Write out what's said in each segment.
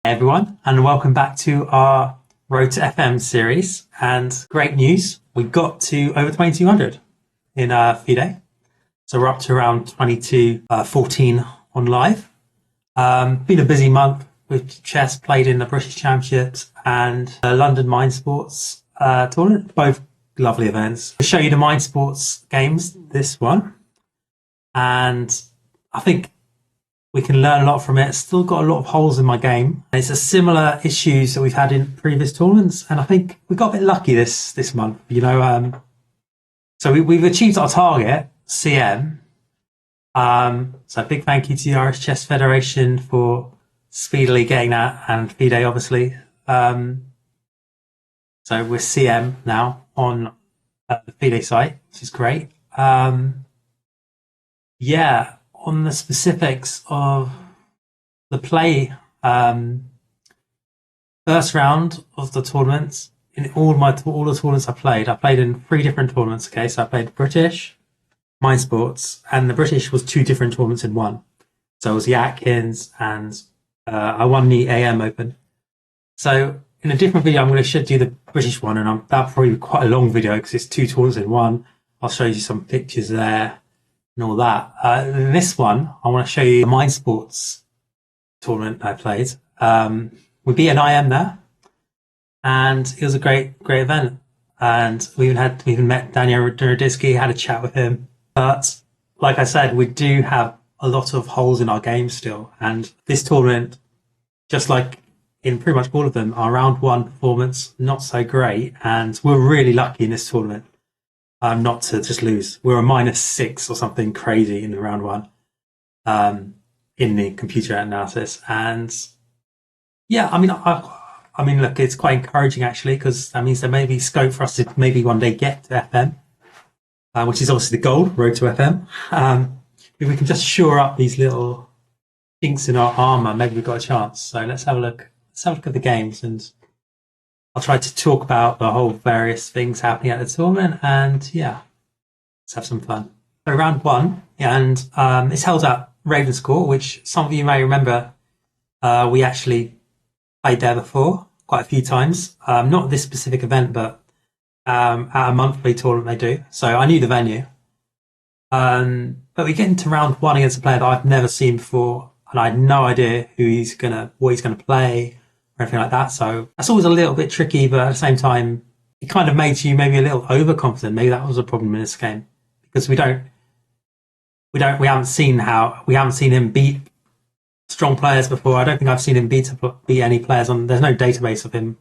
Hey everyone, and welcome back to our Road to FM series. And great news, we got to over 2200 in fide. So we're up to around 2214 on live. Been a busy month with chess, played in the British Championships and London Mindsports tournament, both lovely events. I'll show you the Mindsports games, this one. And I think we can learn a lot from it. Still got a lot of holes in my game. It's a similar issues that we've had in previous tournaments, and I think we got a bit lucky this month. So we've achieved our target, CM. So big thank you to the Irish Chess Federation for speedily getting that, and fide obviously. So we're CM now on the fide site, which is great. Yeah. On the specifics of the play, first round of the tournaments, in all the tournaments I played in 3 different tournaments. Okay, so I played British, Mindsports, and the British was 2 different tournaments in one. So it was the Atkins, and I won the AM Open. So in a different video, I'm going to do the British one, and that'll probably be quite a long video because it's 2 tournaments in one. I'll show you some pictures there and all that. In this one, I want to show you the Mindsports tournament I played. We beat an IM there, and it was a great event. And we even met Daniel Naroditsky, had a chat with him. But like I said, we do have a lot of holes in our game still. And this tournament, just like in pretty much all of them, our round 1 performance, not so great. And we're really lucky in this tournament. Not to just lose. We were a -6 or something crazy in the round 1 in the computer analysis. And yeah, I mean, look, it's quite encouraging actually, because that means there may be scope for us to maybe one day get to FM, which is obviously the goal, road to FM. If we can just shore up these little kinks in our armor, maybe we've got a chance. So let's have a look. Let's have a look at the games, and I'll try to talk about the whole various things happening at the tournament, and yeah, let's have some fun. So round 1, and it's held at Ravenscourt, which some of you may remember. We actually played there before quite a few times. Not this specific event, but at a monthly tournament they do. So I knew the venue. But we get into round 1 against a player that I've never seen before, and I had no idea what he's gonna play, or anything like that. So that's always a little bit tricky, but at the same time, it kind of makes you maybe a little overconfident. Maybe that was a problem in this game, because we haven't seen him beat strong players before. I don't think I've seen him beat any players there's no database of him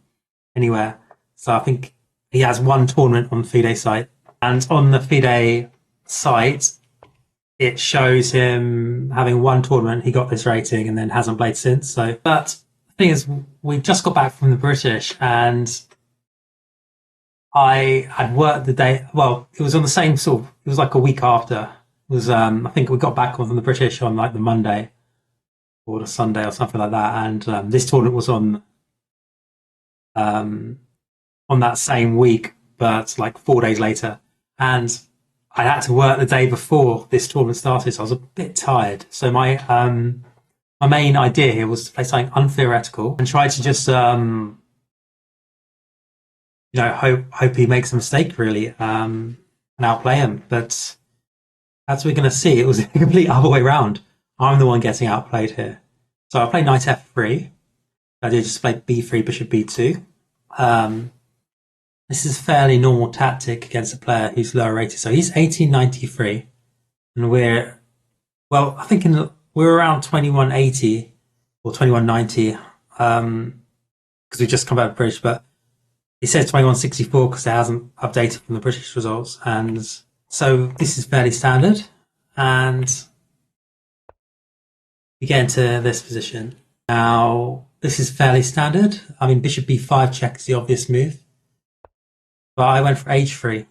anywhere. So I think he has 1 tournament on the fide site, and on the fide site, it shows him having 1 tournament. He got this rating and then hasn't played since. So, but thing is, we just got back from the British, and I had worked the day. Well, it was on the same sort of. It was like a week after. It was I think we got back from the British on like the Monday or the Sunday or something like that, and this tournament was on that same week, but like 4 days later, and I had to work the day before this tournament started, so I was a bit tired. So my main idea here was to play something untheoretical and try to just, hope he makes a mistake really, and outplay him. But as we're going to see, it was the complete other way around. I'm the one getting outplayed here. So I played knight f3. I did just play b3, bishop b2. This is fairly normal tactic against a player who's lower rated. So he's 1893, and I think we're around 2180 or 2190, because we just come back to British, but it says 2164 because it hasn't updated from the British results. And so this is fairly standard, and we get into this position. Now, this is fairly standard. I mean, bishop b5 check is the obvious move, but I went for h3.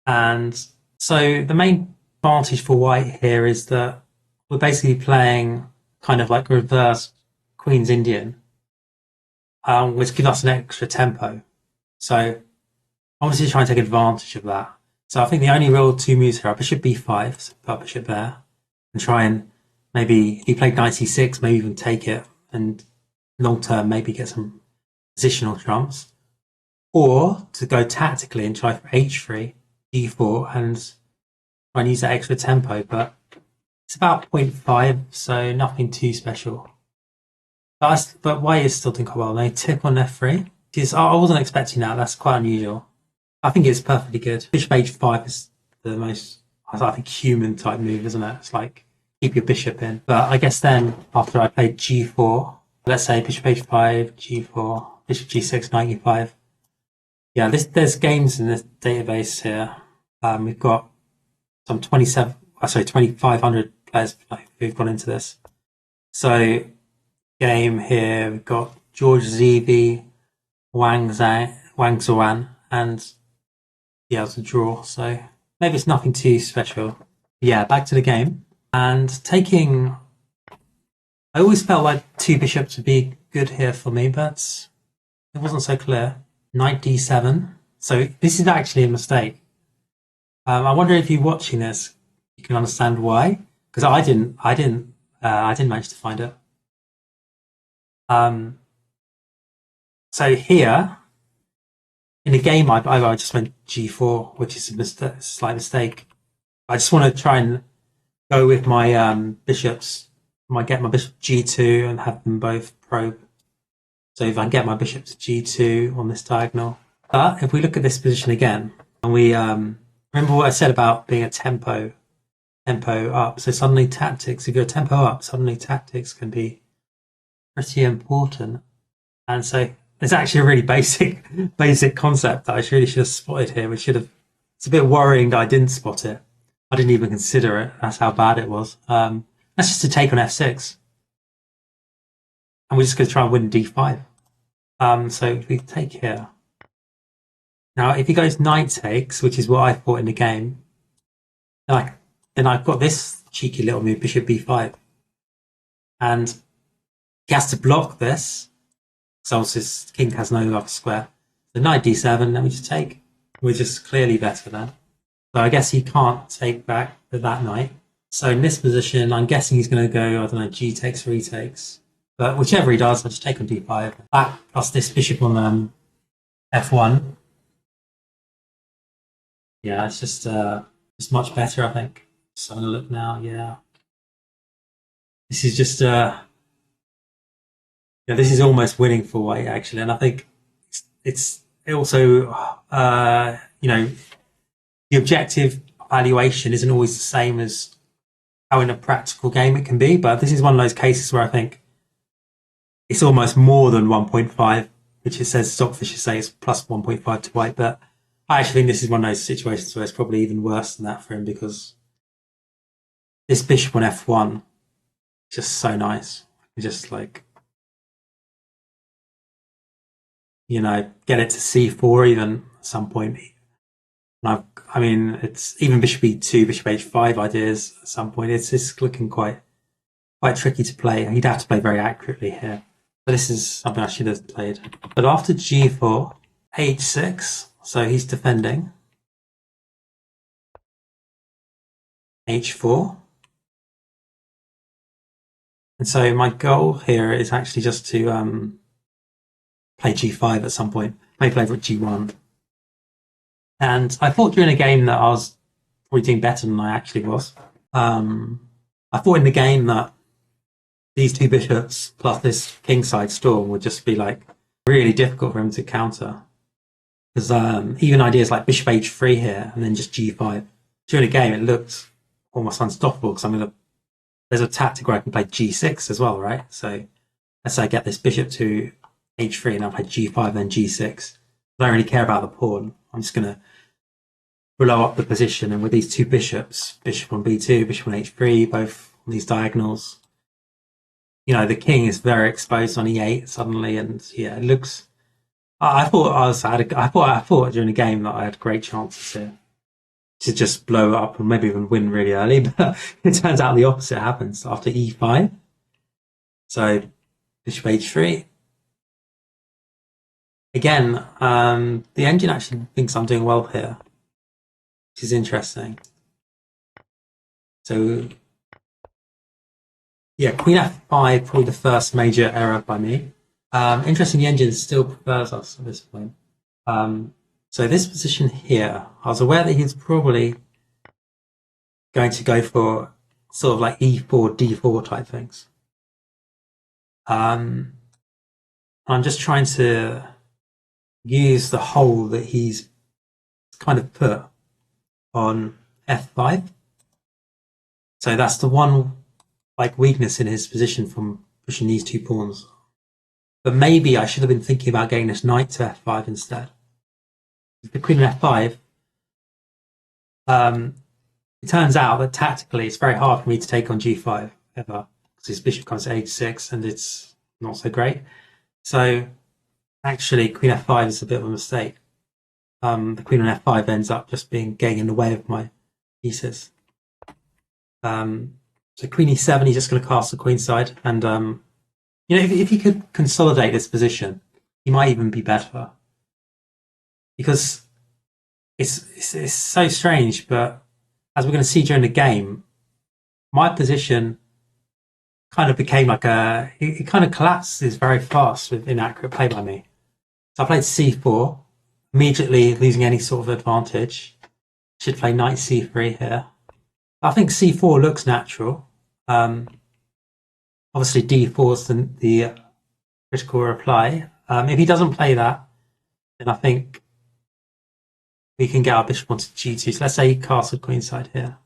And so the main advantage for white here is that we're basically playing kind of like reverse Queen's Indian, which gives us an extra tempo. So obviously trying to take advantage of that. So I think the only real 2 moves here are bishop b5, so put bishop there, and try and maybe, if he played knight e6, maybe even take it and long term maybe get some positional trumps, or to go tactically and try for h3, d4, and try and use that extra tempo. But it's about 0.5, so nothing too special. But white is still doing quite well. They took on f3. I wasn't expecting that. That's quite unusual. I think it's perfectly good. Bishop h5 is the most, I think, human type move, isn't it? It's like keep your bishop in. But I guess then after I played g4, let's say bishop h5, g4, bishop g6, knight e5. Yeah, there's games in this database here. We've got some 2,500 players who've gone into this. So game here, we've got George Zivi, Wang and yeah, it's a draw. So maybe it's nothing too special. Yeah, back to the game. And I always felt like two bishops would be good here for me, but it wasn't so clear. Knight d7. So this is actually a mistake. I wonder if you're watching this, you can understand why. Because I didn't manage to find it. So here, in the game, I just went g4, which is a slight mistake. I just want to try and go with my bishops. I might get my bishop g2 and have them both probe. So if I can get my bishop to g2 on this diagonal. But if we look at this position again, and we remember what I said about being a tempo up. So suddenly tactics, if you're a tempo up, suddenly tactics can be pretty important. And so it's actually a really basic concept that I really should have spotted here. It's a bit worrying that I didn't spot it. I didn't even consider it. That's how bad it was. That's just to take on f6. And we're just going to try and win d5. So if we take here. Now, if he goes knight takes, which is what I thought in the game, then I've got this cheeky little move, bishop b5. And he has to block this. So his king has no other square. So knight d7, then we just take. We're just clearly better then. So I guess he can't take back that knight. So in this position, I'm guessing he's going to go, I don't know, g takes, retakes. But whichever he does, I'll just take on d5. That plus this bishop on f1. Yeah, it's just much better, I think. So I'm going to look now, yeah. This is just, yeah, this is almost winning for white, actually. And I think it's also, you know, the objective valuation isn't always the same as how in a practical game it can be. But this is one of those cases where I think it's almost more than 1.5, which it says Stockfisher say it's plus 1.5 to white. But I actually think this is one of those situations where it's probably even worse than that for him, because this bishop on f1 is just so nice. Just like, you know, get it to c4 even at some point. And I mean, it's even bishop e2, bishop h5 ideas at some point. It's looking quite tricky to play. He'd have to play very accurately here. But this is something I should have played. But after g4, h6, so he's defending. h4. And so my goal here is actually just to play g5 at some point. Maybe over at g1. And I thought during a game that I was probably doing better than I actually was. I thought in the game that these two bishops plus this kingside storm would just be like really difficult for him to counter. Because even ideas like bishop h3 here and then just g5. During a game, it looked almost unstoppable, because there's a tactic where I can play g6 as well, right? So let's say I get this bishop to h3 and I'll play g5 then g6. I don't really care about the pawn. I'm just going to blow up the position. And with these two bishops, bishop on b2, bishop on h3, both on these diagonals, you know, the king is very exposed on e8 suddenly. And yeah, it looks... I thought during the game that I had great chances here to just blow up and maybe even win really early, but it turns out the opposite happens after e5. So bishop h3. Again, the engine actually thinks I'm doing well here, which is interesting. So yeah, queen f5, probably the first major error by me. Interesting, the engine still prefers us at this point. So this position here, I was aware that he's probably going to go for sort of like E4, D4 type things. I'm just trying to use the hole that he's kind of put on F5. So that's the one like weakness in his position from pushing these two pawns. But maybe I should have been thinking about getting this knight to F5 instead. The queen on F5, it turns out that tactically it's very hard for me to take on G5 ever, because his bishop comes to H6 and it's not so great. So actually queen F5 is a bit of a mistake. The queen on F5 ends up just getting in the way of my pieces. So queen E7, he's just going to cast the queen side, and if he could consolidate this position, he might even be better. Because it's so strange, but as we're going to see during the game, my position kind of became like it kind of collapses very fast with inaccurate play by me. So I played C4, immediately losing any sort of advantage. Should play knight C3 here. I think C4 looks natural. Obviously D4 is the critical reply. If he doesn't play that, then I think we can get our bishop onto G2. So let's say he castled queenside here.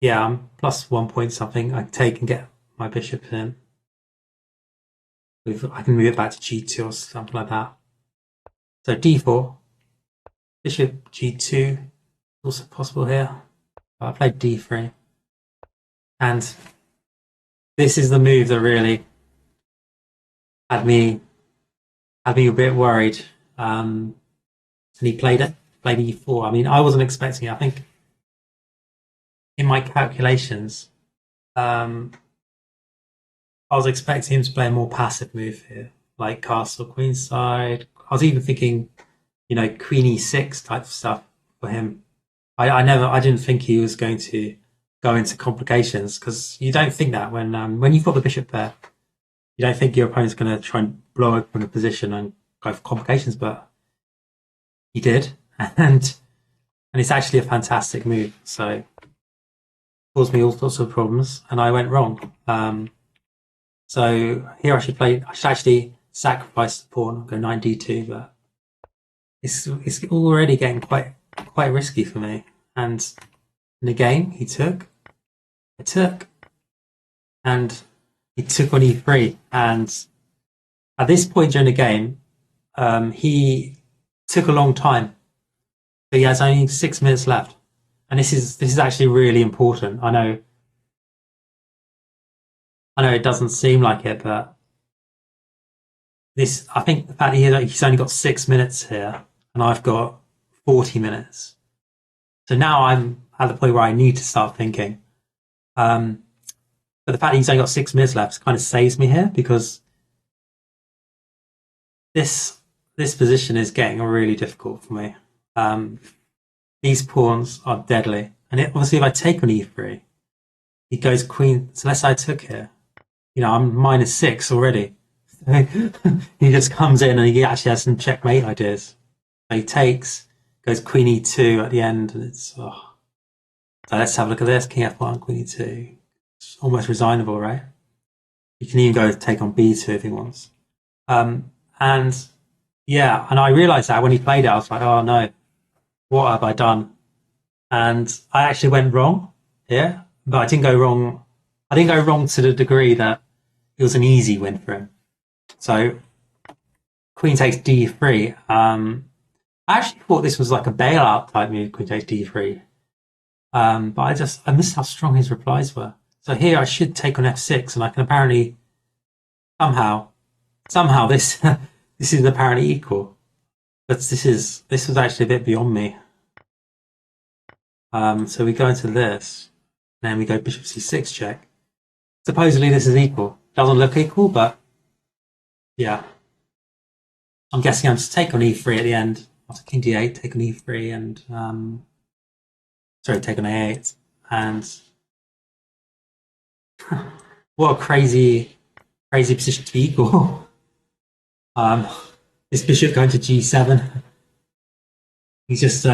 Yeah, I'm plus 1 point something. I can take and get my bishop in. I can move it back to G2 or something like that. So D4, bishop G2, also possible here. I played D3. And this is the move that really had me a bit worried. And he played E4. I mean, I wasn't expecting it. I think in my calculations, I was expecting him to play a more passive move here, like castle queenside. I was even thinking, queen E6 type of stuff for him. I didn't think he was going to go into complications, because you don't think that when you've got the bishop there, you don't think your opponent's going to try and blow open a position and go for complications, but he did, and it's actually a fantastic move. So caused me all sorts of problems, and I went wrong. So here I should actually sacrifice the pawn, go 9d2, but it's already getting quite risky for me. And in the game, I took, and he took on e3. And at this point during the game, he took a long time. So he has only 6 minutes left, and this is actually really important. I know it doesn't seem like it, but I think the fact that he's only got 6 minutes here, and I've got 40 minutes. So now I'm at the point where I need to start thinking. But the fact that he's only got 6 minutes left kind of saves me here, because this position is getting really difficult for me. These pawns are deadly, and obviously if I take on e3, he goes queen. So let's say I took here. I'm -6 already. He just comes in and he actually has some checkmate ideas. So he takes, goes queen e2 at the end, and it's So let's have a look at this. King f1, queen e2. It's almost resignable, right? You can even go take on b2 if he wants. And yeah, and I realized that when he played it, I was like, oh no, what have I done? And I actually went wrong here, but I didn't go wrong. I didn't go wrong to the degree that it was an easy win for him. So queen takes d3. I actually thought this was like a bailout type move, queen takes d3. But I missed how strong his replies were. So here I should take on f6, and I can apparently somehow this this is apparently equal. But this was actually a bit beyond me. So we go into this, and then we go bishop c6 check. Supposedly this is equal. Doesn't look equal, but yeah. I'm guessing I'm just take on e3 at the end. After king d8, take on e3, and take on a8. And what a crazy crazy position to be equal. This bishop going to g7. He's just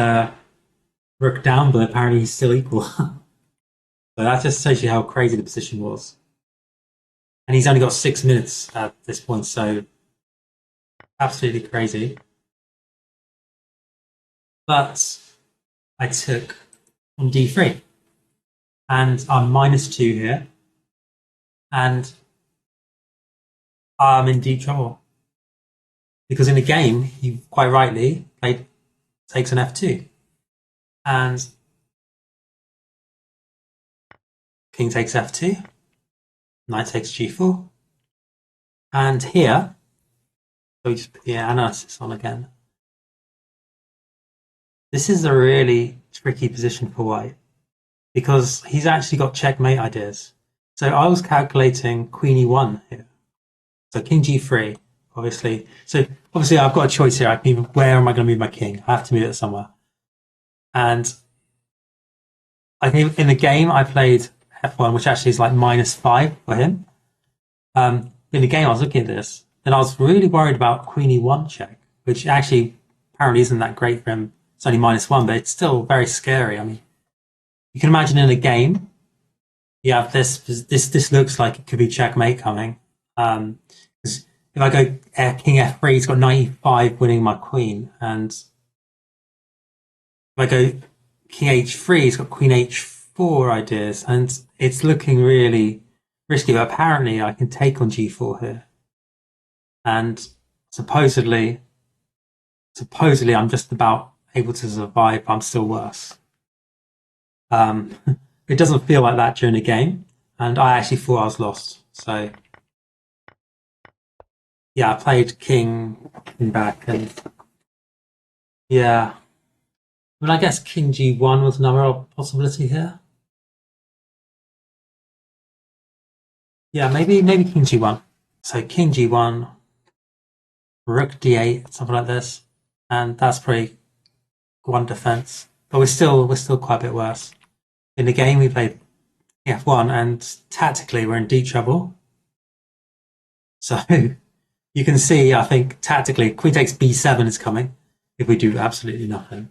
rook down, but apparently he's still equal. So that just shows you how crazy the position was. And he's only got 6 minutes at this point, so absolutely crazy. But I took on d3. And I'm -2 here. And I'm in deep trouble. Because in the game, he quite rightly takes an f2. And king takes f2. Knight takes g4. And here, so we just put the analysis on again. This is a really tricky position for white because he's actually got checkmate ideas. So I was calculating queen e1 here. So king g3, obviously. So obviously I've got a choice here. Where am I going to move my king? I have to move it somewhere. And I think in the game I played f1, which actually is like -5 for him. In the game I was looking at this, and I was really worried about queen e1 check, which actually apparently isn't that great for him. It's only -1, but it's still very scary. I mean, you can imagine in a game, you have this looks like it could be checkmate coming. Because if I go king f3, he's got 95 winning my queen, and if I go king h3, he's got queen h4 ideas, and it's looking really risky. But apparently, I can take on g4 here, and supposedly, I'm just about able to survive. But I'm still worse. It doesn't feel like that during the game, and I actually thought I was lost. So yeah, I played king back, and yeah. I mean, I guess king g1 was another possibility here. Yeah, maybe king g1. So king g1, rook d8, something like this, and that's probably one defense. But we're still quite a bit worse. In the game, we played f1, and tactically, we're in deep trouble. So you can see, I think tactically, queen takes b7 is coming if we do absolutely nothing.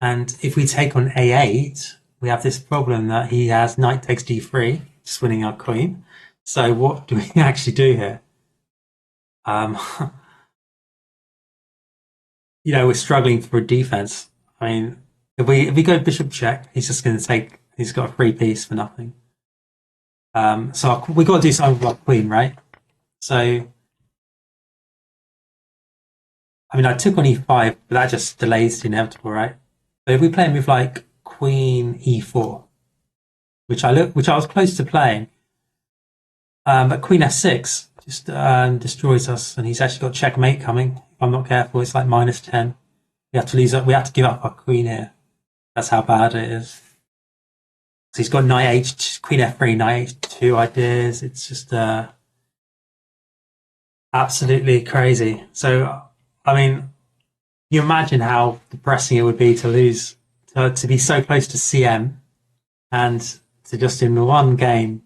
And if we take on a8, we have this problem that he has knight takes d3, just winning our queen. So what do we actually do here? We're struggling for a defense. I mean, if we go bishop check, he's just going to take. He's got a free piece for nothing. So we got to do something with our queen, right? So, I mean, I took on e5, but that just delays the inevitable, right? But if we play a move like queen e4, which I was close to playing, but queen f6 just destroys us, and he's actually got checkmate coming. If I'm not careful, it's like -10. We have to lose up. We have to give up our queen here. That's how bad it is. So he's got knight h, queen f3, knight h2 ideas. It's just absolutely crazy. So, I mean, you imagine how depressing it would be to lose, to be so close to CM, and to just in the one game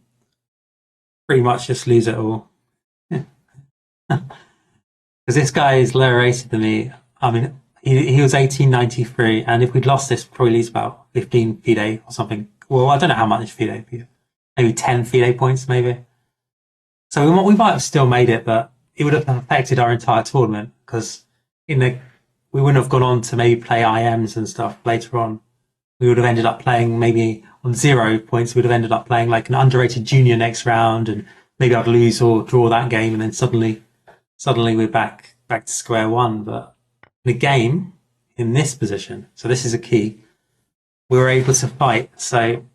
pretty much just lose it all. Because this guy is lower rated than me. I mean, he was 1893, and if we'd lost this, we'd probably lose about 15 fide or something. Well, I don't know how much fide, maybe 10 fide points, maybe. So we might have still made it, but it would have affected our entire tournament because we wouldn't have gone on to maybe play IMs and stuff later on. We would have ended up playing maybe on 0 points. We would have ended up playing like an underrated junior next round, and maybe I'd lose or draw that game, and then suddenly we're back to square one. But the game in this position, so this is a key, we were able to fight. So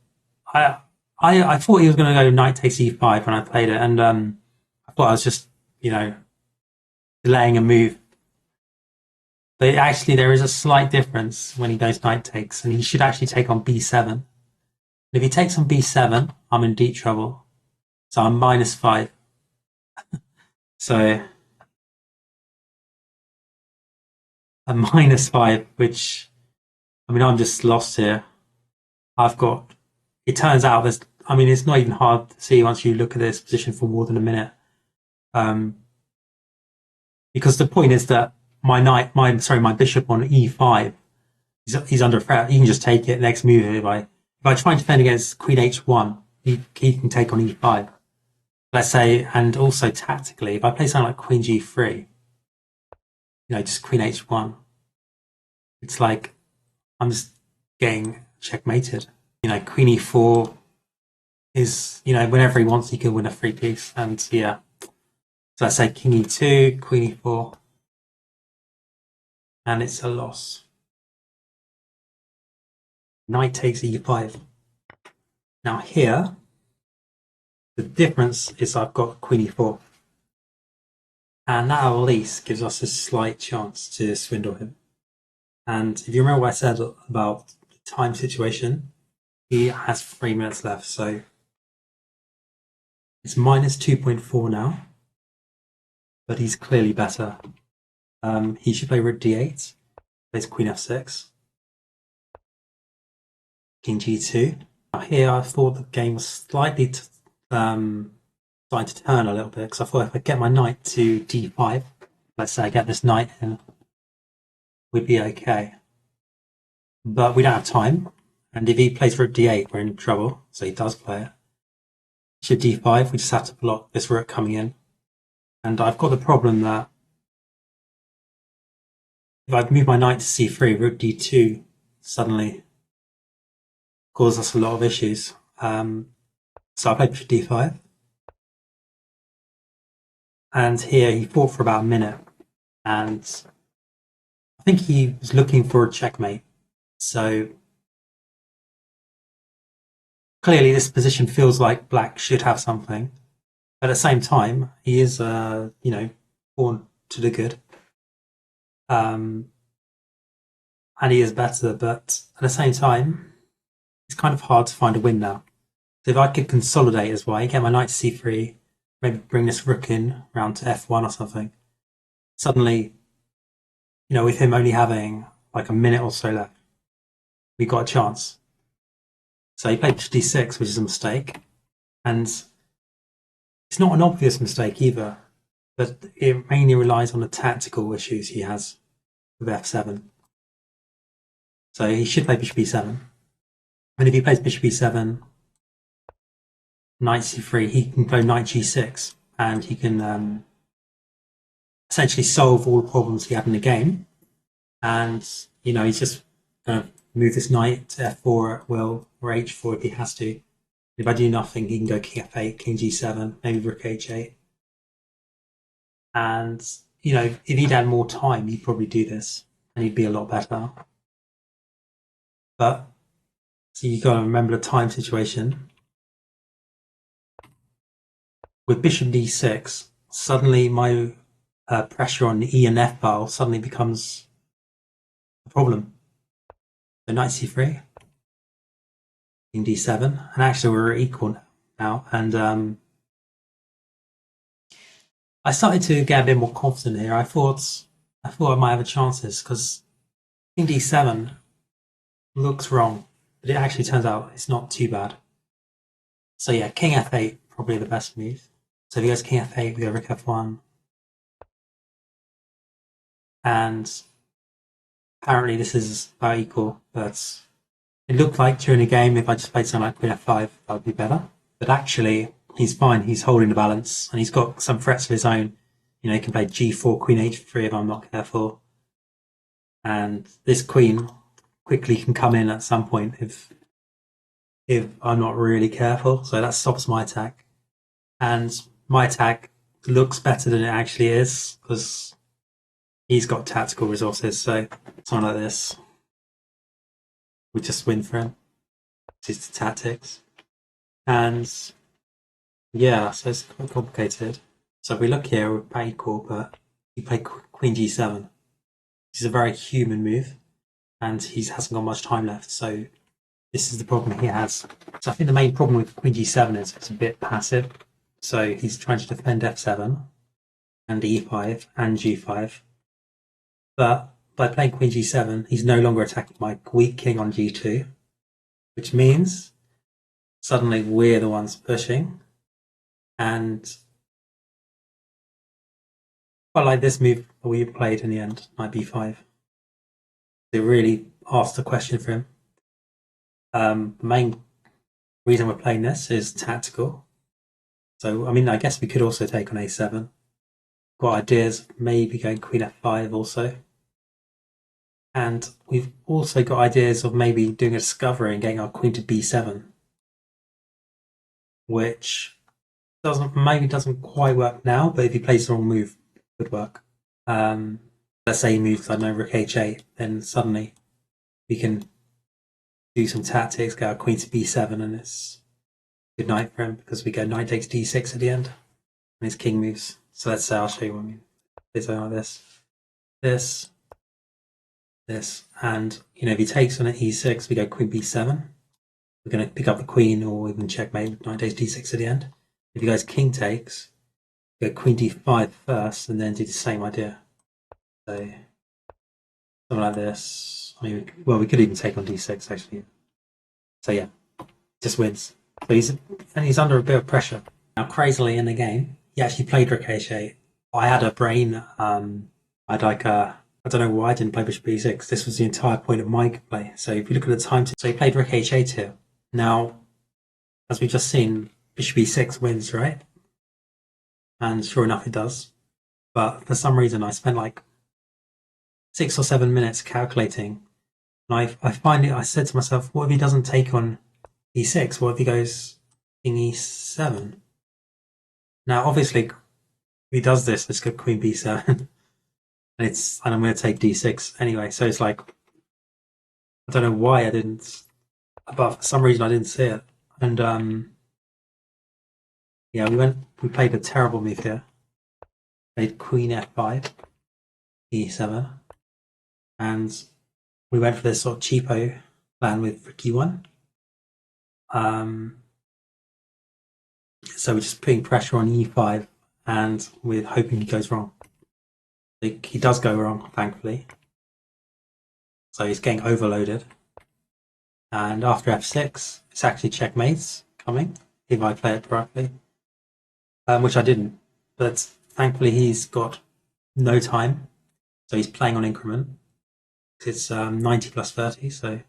I thought he was going to go knight takes e5 when I played it, and I thought I was just delaying a move. But actually, there is a slight difference when he goes knight takes, and he should actually take on b7. And if he takes on b7, I'm in deep trouble. So I'm -5. So I'm -5, which, I mean, I'm just lost here. It turns out it's not even hard to see once you look at this position for more than a minute. Because the point is that my bishop on e5, he's under threat. You can just take it. Next move, if I try and defend against queen h1, he can take on e5. Let's say, and also tactically, if I play something like queen g3, just queen h1, it's like I'm just getting checkmated. Queen e4 is, whenever he wants, he can win a free piece. And yeah, so let's say king e2, queen e4, and it's a loss. Knight takes e5. Now here, the difference is I've got queen e4. And that at least gives us a slight chance to swindle him. And if you remember what I said about the time situation, he has 3 minutes left. So it's minus 2.4 now, but he's clearly better. He should play rook d8, plays queen f6, king g2. Now here I thought the game was slightly starting to turn a little bit, because I thought if I get my knight to d5, let's say I get this knight in, we'd be okay. But we don't have time, and if he plays rook d8, we're in trouble, so he does play it. Should d5, we just have to block this rook coming in. And I've got the problem that if I move my knight to c3, rook d2 suddenly causes us a lot of issues. So I played bishop d5. And here he fought for about a minute. And I think he was looking for a checkmate. So clearly this position feels like black should have something. But at the same time, he is, born to the good. And he is better, but at the same time, it's kind of hard to find a win now. So if I could consolidate as well, get my knight to c3, maybe bring this rook in round to f1 or something. Suddenly, with him only having like a minute or so left, we got a chance. So he played d6, which is a mistake. And it's not an obvious mistake either, but it mainly relies on the tactical issues he has with f7. So he should play bishop e7. And if he plays bishop e7, knight c3, he can go knight g6, and he can essentially solve all the problems he had in the game. And, he's just going to move this knight to f4 at will, or h4 if he has to. If I do nothing, he can go king f8, king g7, maybe rook h8. And, if he'd had more time, he'd probably do this, and he'd be a lot better. But, so you've got to remember the time situation. With bishop d6, suddenly my pressure on the E and F file suddenly becomes a problem. So knight c3, king d7, and actually we're equal now. And I started to get a bit more confident here. I thought I might have a chances, because king d7 looks wrong, but it actually turns out it's not too bad. So yeah, king f8 probably the best move. So if he goes king f8, we go rook f1. And apparently this is about equal, but it looked like during the game, if I just played something like queen f5, that would be better. But actually, he's fine. He's holding the balance, and he's got some threats of his own. He can play g4, queen h3 if I'm not careful. And this queen quickly can come in at some point if I'm not really careful. So that stops my attack. And my attack looks better than it actually is, because he's got tactical resources. So something like this, we just win for him. This is the tactics. And yeah, so it's quite complicated. So if we look here, we're about equal, but he played queen g7, which is a very human move, and he hasn't got much time left. So this is the problem he has. So I think the main problem with queen g7 is it's a bit passive. So he's trying to defend f7 and e5 and g5. But by playing queen g7, he's no longer attacking my weak king on g2, which means suddenly we're the ones pushing. And quite like this move that we played in the end, knight b5. It really asked a question for him. The main reason we're playing this is tactical. So, I mean, I guess we could also take on a7. Got ideas of maybe going queen f5 also. And we've also got ideas of maybe doing a discovery and getting our queen to b7. Which maybe doesn't quite work now, but if he plays the wrong move, it would work. Let's say he moves, I don't know, rook h8, then suddenly we can do some tactics, get our queen to b7, and it's good night for him because we go knight takes d6 at the end, and his king moves. So let's say I'll show you what I mean. It's like this, and if he takes on at e6, we go queen b7. We're going to pick up the queen, or even checkmate, knight takes d6 at the end. If he goes king takes, go queen d5 first, and then do the same idea. So something like this. I mean, well, we could even take on d6 actually. So yeah, just wins. So he's under a bit of pressure now. Crazily in the game, he actually played rook h8. I had a brain. I'd like I don't know why I didn't play bishop e6. This was the entire point of my play. So if you look at the time, so he played rook h8 here. Now, as we've just seen, bishop e6 wins, right? And sure enough, it does. But for some reason, I spent like 6 or 7 minutes calculating. And I said to myself, what if he doesn't take on e6? What if he goes king e7? Now, obviously, if he does this, let's go queen b7. and I'm going to take d6 anyway. So it's like, I don't know why I didn't, but for some reason I didn't see it. And yeah, we played a terrible move here. Played queen f5, e7, and we went for this sort of cheapo plan with rook e1. So we're just putting pressure on e5, and we're hoping he goes wrong. He does go wrong, thankfully. So he's getting overloaded. And after f6, it's actually checkmates coming, if I play it correctly. Which I didn't. But thankfully he's got no time. So he's playing on increment. It's 90 plus 30, so...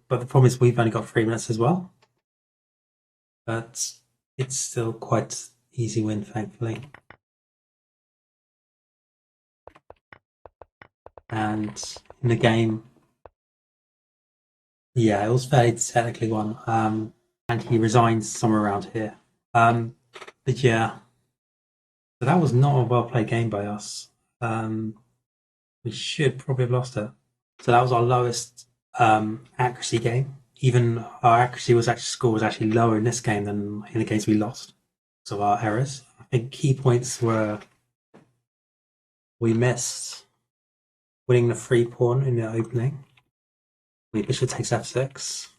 But the problem is we've only got 3 minutes as well. But it's still quite easy win, thankfully. And in the game, yeah, it was fairly technically won. And he resigns somewhere around here. But yeah, so that was not a well-played game by us. We should probably have lost it. So that was our lowest accuracy game. Even our accuracy score was actually lower in this game than in the games we lost because of our errors. I think key points were we missed winning the free pawn in the opening. Bishop takes f6.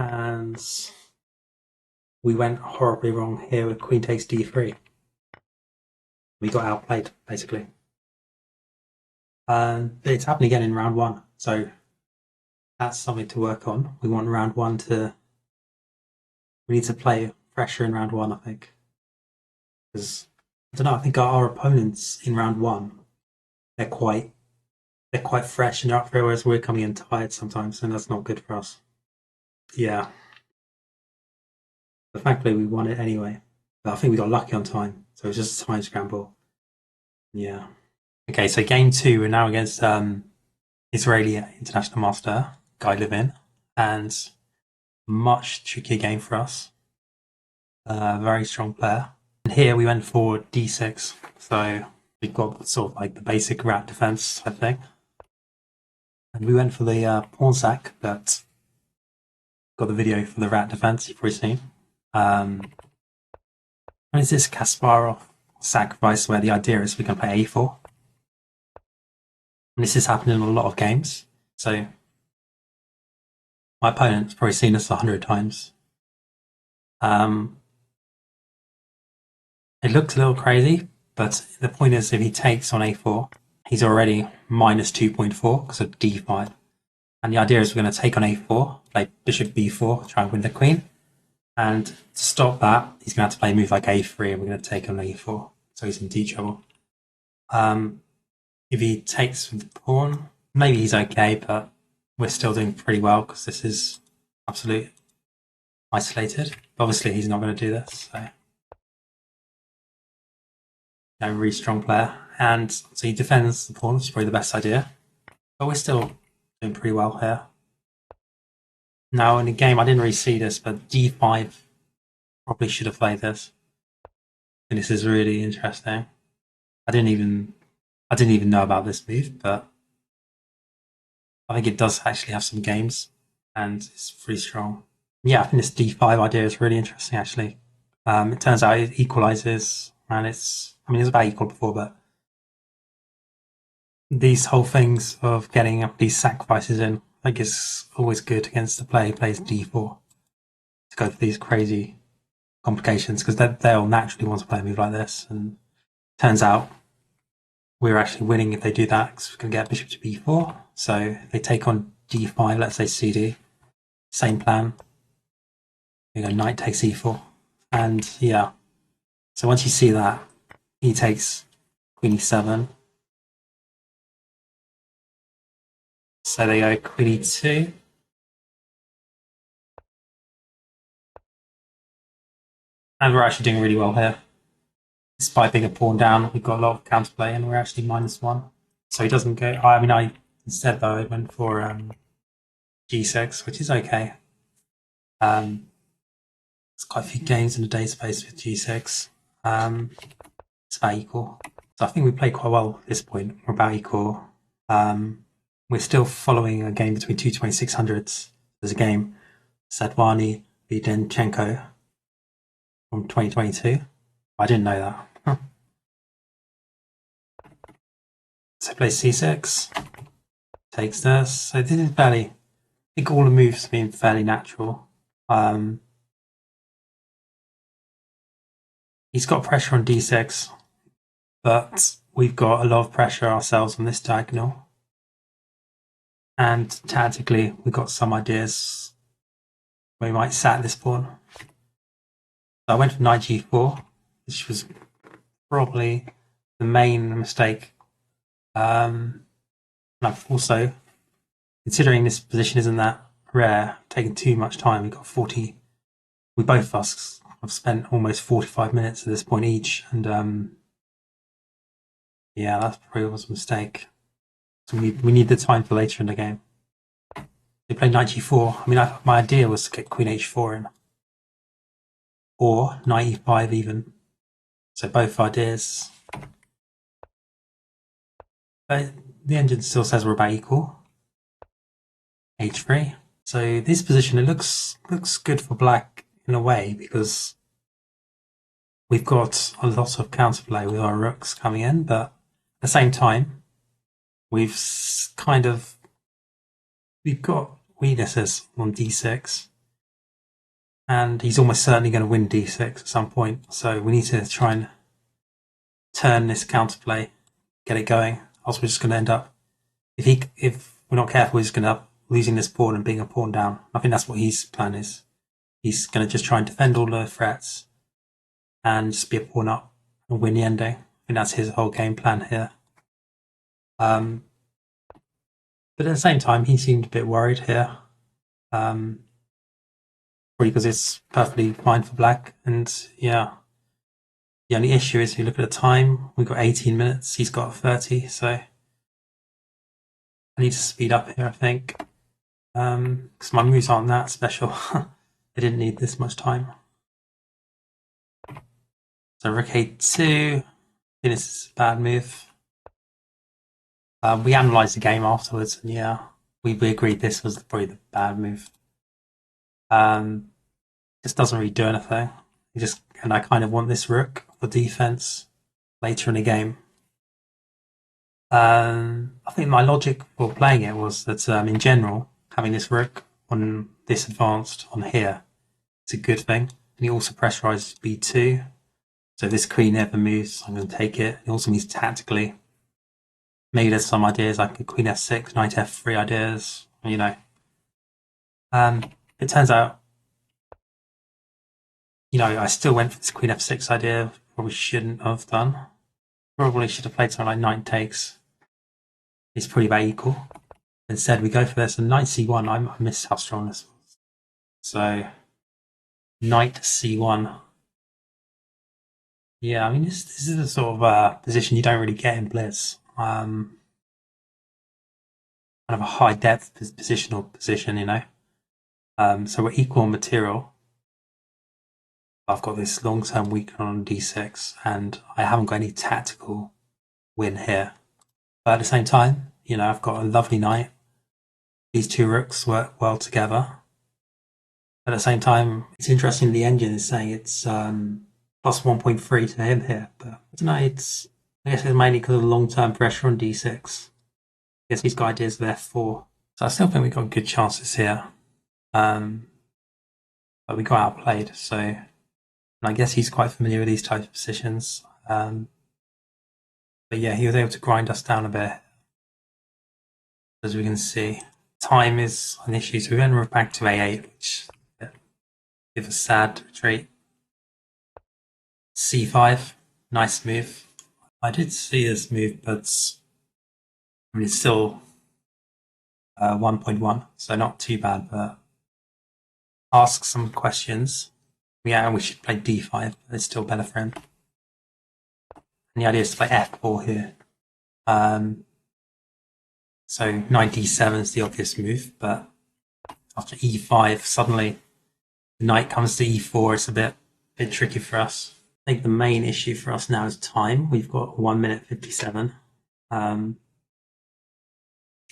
And we went horribly wrong here with queen takes d3. We got outplayed, basically. It's happening again in round 1, so that's something to work on. We want round 1 we need to play fresher in round 1, I think. Because, I don't know, I think our opponents in round 1, they're quite fresh and they're up for it, whereas we're coming in tired sometimes, and that's not good for us. Yeah. But thankfully we won it anyway. But I think we got lucky on time, so it was just a time scramble. Yeah. Okay, so game 2, we're now against Israeli international master, Guy Levin, and much trickier game for us. Very strong player. And here we went for d6, so we've got sort of like the basic rat defense type thing. And we went for the pawn sack, but got the video for the rat defense, you've probably seen. And it's this Kasparov sacrifice where the idea is we can play a4. And this has happened in a lot of games. So my opponent's probably seen this 100 times. It looked a little crazy, but the point is if he takes on a4, he's already minus 2.4 because of d5. And the idea is we're going to take on a4, play bishop b4, try and win the queen. And to stop that, he's going to have to play a move like a3, and we're going to take on a4. So he's in deep trouble. If he takes with the pawn, maybe he's okay, but we're still doing pretty well because this is absolute isolated. But obviously, he's not going to do this. So, a really strong player. And so he defends the pawn, which is probably the best idea. But we're still doing pretty well here. Now, in the game, I didn't really see this, but d5 probably should have played this. And this is really interesting. I didn't even know about this move, but I think it does actually have some games, and it's pretty strong. Yeah, I think this d5 idea is really interesting, actually. It turns out it equalizes, and it's about equal before, but these whole things of getting these sacrifices in, I think is always good against the player who plays d4 to go for these crazy complications, because they'll naturally want to play a move like this, and turns out we're actually winning if they do that, because we're going to get bishop to b4. So if they take on d5, let's say cd, same plan. You know, knight takes e4. And yeah, so once you see that, he takes queen e7. So they go queen e2. And we're actually doing really well here. Despite being a pawn down, we've got a lot of counterplay, and we're actually -1. So he doesn't go. Instead though, I went for g6, which is okay. There's quite a few games in the database with g6. It's about equal. So I think we played quite well at this point. We're about equal. We're still following a game between two 2600s. There's a game, Sadvani v Denchenko from 2022. I didn't know that. So plays c6, takes this. So this is fairly, I think all the moves have been fairly natural. He's got pressure on d6, but we've got a lot of pressure ourselves on this diagonal. And tactically, we've got some ideas where we might sat this pawn. So I went for knight g4, which was probably the main mistake. And I've also, considering this position isn't that rare, taken too much time. We got 40. We both of us have spent almost 45 minutes at this point each, and yeah, that probably was a mistake. So we need the time for later in the game. They played knight g4. My idea was to get queen h4 in, or knight e5 even. So both ideas. But the engine still says we're about equal. h3. So this position, it looks good for black in a way, because we've got a lot of counterplay with our rooks coming in, but at the same time, we've got weaknesses on d6, and he's almost certainly going to win d6 at some point. So we need to try and turn this counterplay, get it going. Else we're just going to end up, if we're not careful, we're just going to end up losing this pawn and being a pawn down. I think that's what his plan is. He's going to just try and defend all the threats and just be a pawn up and win the ending. I think that's his whole game plan here. But at the same time, he seemed a bit worried here. Probably because it's perfectly fine for black. And yeah, the only issue is if you look at the time, we've got 18 minutes, he's got 30. So I need to speed up here, I think. Because my moves aren't that special. They didn't need this much time. So rook a2. I think this is a bad move. We analysed the game afterwards, and yeah, we agreed this was probably the bad move. This doesn't really do anything. And I kind of want this rook for defense later in the game. I think my logic for playing it was that in general, having this rook on this advanced on here is a good thing. And he also pressurizes b2. So if this queen ever moves, I'm going to take it. It also means tactically, maybe there's some ideas like queen f6, knight f3 ideas, you know. It turns out I still went for this queen f6 idea. Probably shouldn't have done. Probably should have played something like knight takes. It's pretty about equal. Instead, we go for this. And knight c1, I miss how strong this was. So, knight c1. Yeah, I mean, this is a sort of position you don't really get in Blitz. Kind of a high depth positional position, So we're equal on material. I've got this long term weakening on d6, and I haven't got any tactical win here. But at the same time, I've got a lovely knight. These two rooks work well together. At the same time, it's interesting the engine is saying it's plus 1.3 to him here, but I don't know, I guess it's mainly because of the long-term pressure on d6. I guess he's got ideas of f4. So I still think we've got good chances here. But we got outplayed, so I guess he's quite familiar with these types of positions. But yeah, he was able to grind us down a bit. As we can see, time is an issue, so we went back to a8, which gives a sad retreat. c5, nice move. I did see this move, but it's still 1.1, so not too bad, but ask some questions. Yeah, we should play d5, but it's still better for him. And the idea is to play f4 here. So knight d7 is the obvious move, but after e5, suddenly the knight comes to e4. It's a bit tricky for us. I think the main issue for us now is time. We've got 1 minute 57. And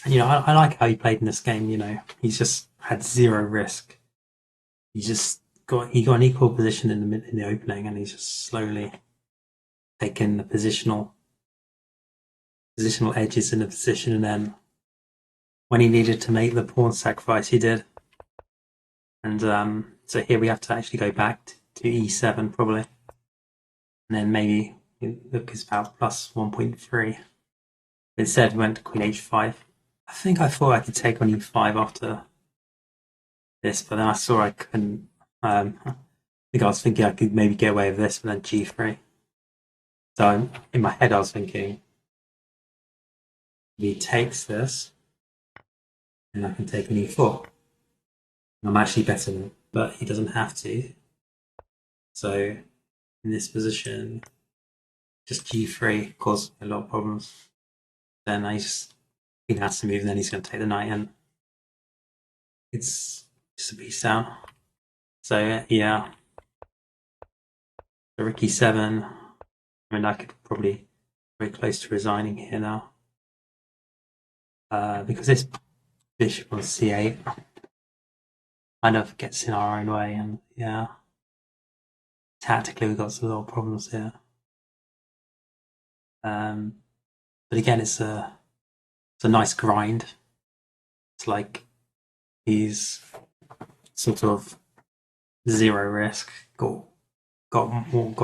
I like how he played in this game. He's just had zero risk. He got an equal position in the opening, and he's just slowly taken the positional edges in the position, and then when he needed to make the pawn sacrifice, he did. And so here we have to actually go back to e7 probably, and then maybe look is about plus 1.3. Instead, we went to queen h5. I thought I could take on e5 after this, but then I saw I couldn't. I think I was thinking I could maybe get away with this, and then g3. So in my head, I was thinking he takes this, and I can take an e4. I'm actually better than him, but he doesn't have to. So in this position, just g3 caused a lot of problems. Then he has to move, and then he's going to take the knight in. It's just a piece down. So yeah, the rook e7. I mean, I could probably very close to resigning here now, because this bishop on c8 kind of gets in our own way, and yeah, tactically we've got a lot of problems here. But again, it's a nice grind. It's like he's sort of zero risk. Got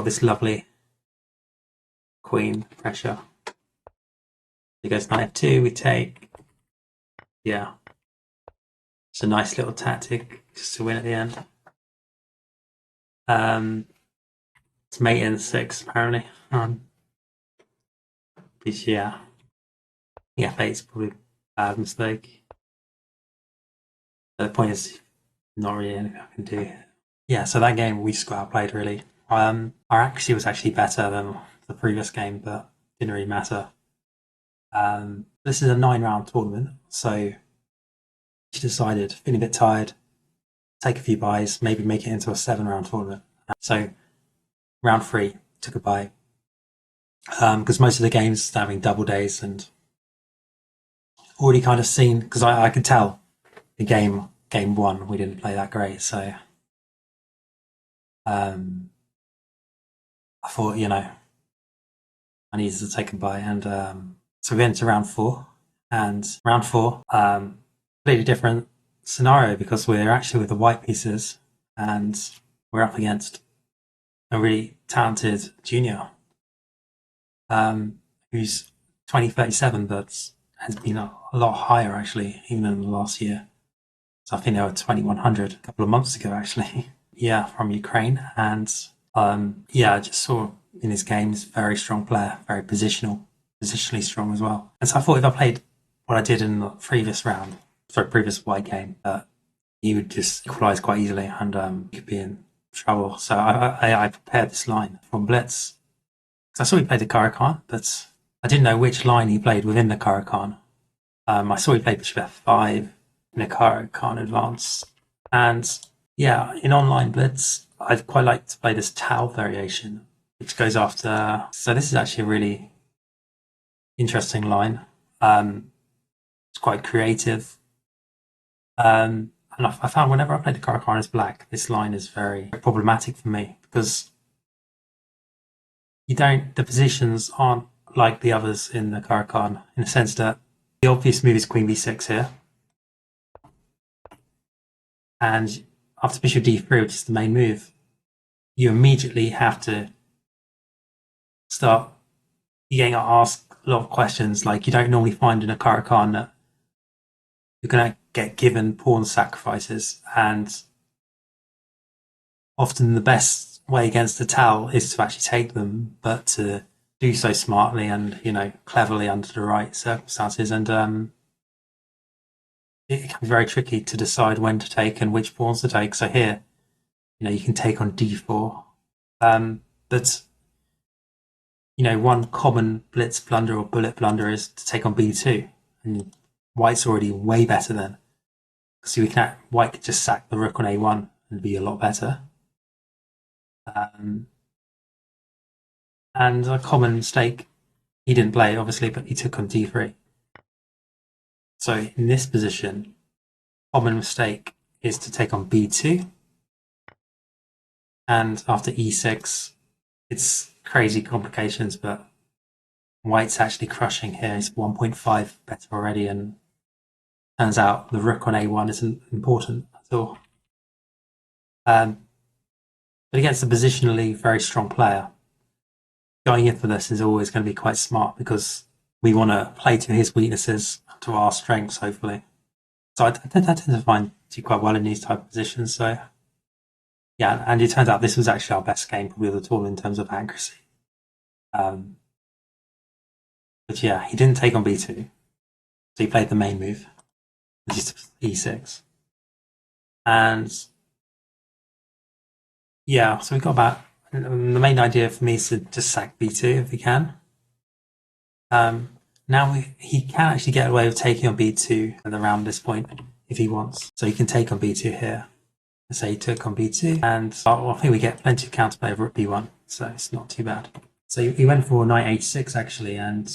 this lovely queen pressure. He goes knight f2. We take. Yeah, it's a nice little tactic just to win at the end. It's mate in 6 apparently. But yeah, f8 is probably a bad mistake. But the point is, not really anything I can do. Yeah, so that game we just got outplayed really. Our accuracy was actually better than the previous game, but didn't really matter. This is a 9-round tournament, so she decided, feeling a bit tired, take a few buys, maybe make it into a 7-round tournament. So round 3 took a buy, because most of the games are having double days, and already kind of seen, because I could tell the game 1 we didn't play that great, so I thought I needed to take a buy, and so we went to round 4, and round 4 completely different scenario, because we're actually with the white pieces, and we're up against a really talented junior, who's 2037, but has been a lot higher actually, even in the last year. So I think they were 2100 a couple of months ago actually. yeah, from Ukraine, and yeah, I just saw in his games very strong player, very positionally strong as well. And so I thought if I played what I did in the previous round, previous white game, he would just equalise quite easily and could be in trouble. So I prepared this line from Blitz. Because I saw he played the Caracan, but I didn't know which line he played within the Caracan. I saw he played Bishop f5 in a Caracan advance. And yeah, in online Blitz, I'd quite like to play this Tau variation, which goes after. So this is actually a really interesting line. It's quite creative. And I found whenever I played the Caracan as black, this line is very problematic for me because the positions aren't like the others in the Caracan in the sense that the obvious move is Queen b6 here. And after Bishop d3, which is the main move, you immediately have to start getting asked a lot of questions like you don't normally find in a Caracan that you're going to get given pawn sacrifices, and often the best way against the Tau is to actually take them, but to do so smartly and cleverly under the right circumstances. And it can be very tricky to decide when to take and which pawns to take. So here, you can take on d4, but one common blitz blunder or bullet blunder is to take on b2, and white's already way better then. So white could just sack the rook on a1 and be a lot better. And a common mistake, he didn't play obviously, but he took on d3. So in this position, common mistake is to take on b2, and after e6, it's crazy complications, but white's actually crushing here. He's 1.5 better already, and turns out the rook on a1 isn't important at all. But against a positionally very strong player, going in for this is always going to be quite smart because we want to play to his weaknesses, to our strengths, hopefully. So I tend to find do quite well in these type of positions. So yeah, and it turns out this was actually our best game probably of the tournament in terms of accuracy. But yeah, he didn't take on b2, so he played the main move, which is e6. And yeah, so we got about the main idea for me is to just sack b2 if we can. Now he can actually get away with taking on b2 around this point if he wants. So he can take on b2 here. Let's say he took on b2, and I think we get plenty of counterplay of rook b1, so it's not too bad. So he went for knight h6 actually, and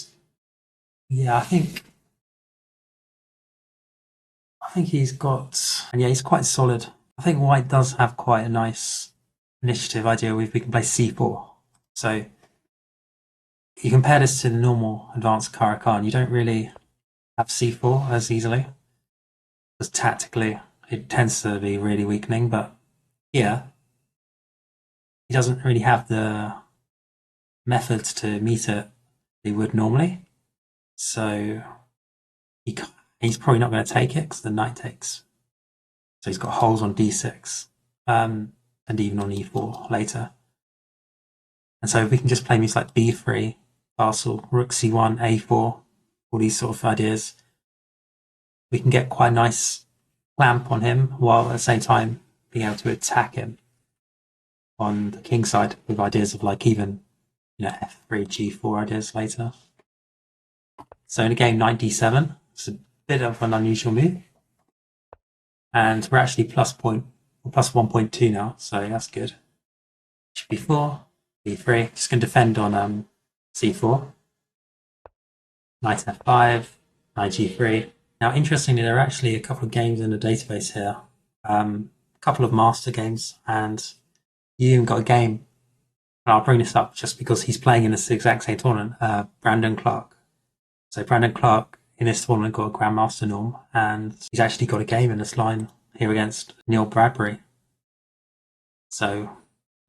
yeah, I think he's got, and yeah, he's quite solid. I think white does have quite a nice initiative idea if we can play c4. So you compare this to the normal advanced Caracan, you don't really have c4 as easily, because tactically it tends to be really weakening, but here he doesn't really have the methods to meet it he would normally. So he's probably not going to take it because the knight takes. So he's got holes on d6 and even on e4 later. And so if we can just play moves like b3, castle, rook c1, a4, all these sort of ideas, we can get quite a nice clamp on him while at the same time being able to attack him on the king side with ideas of like even f3, g4 ideas later. So in a game, knight d7, it's a bit of an unusual move, and we're actually plus 1.2 now, so that's good. b4, b3, just going to defend on c4, knight f5, knight g3. Now, interestingly, there are actually a couple of games in the database here, a couple of master games, and you even got a game, and I'll bring this up just because he's playing in this exact same tournament, Brandon Clark. So Brandon Clark in this tournament got a Grandmaster norm, and he's actually got a game in this line here against Neil Bradbury. So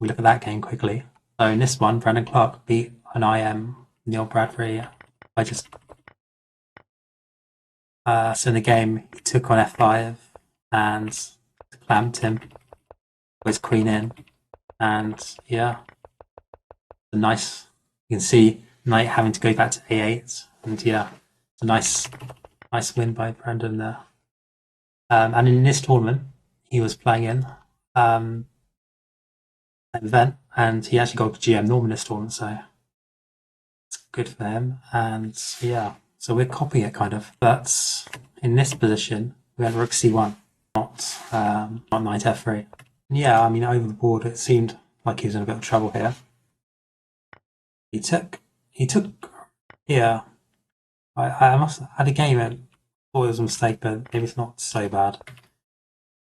we look at that game quickly. So in this one, Brandon Clark beat an IM Neil Bradbury. So in the game, he took on f5 and clamped him. with queen in, and yeah, a nice. You can see knight having to go back to a8, and yeah, it's a nice win by Brendan there. And in this tournament, he was playing in an event, and he actually got GM Norm in this tournament, so it's good for him. And yeah, so we're copying it kind of, but in this position, we had Rook C1, not Knight F3. Yeah, I mean, over the board, it seemed like he was in a bit of trouble here. He took, yeah. I must have had a game and thought it was a mistake, but maybe it's not so bad.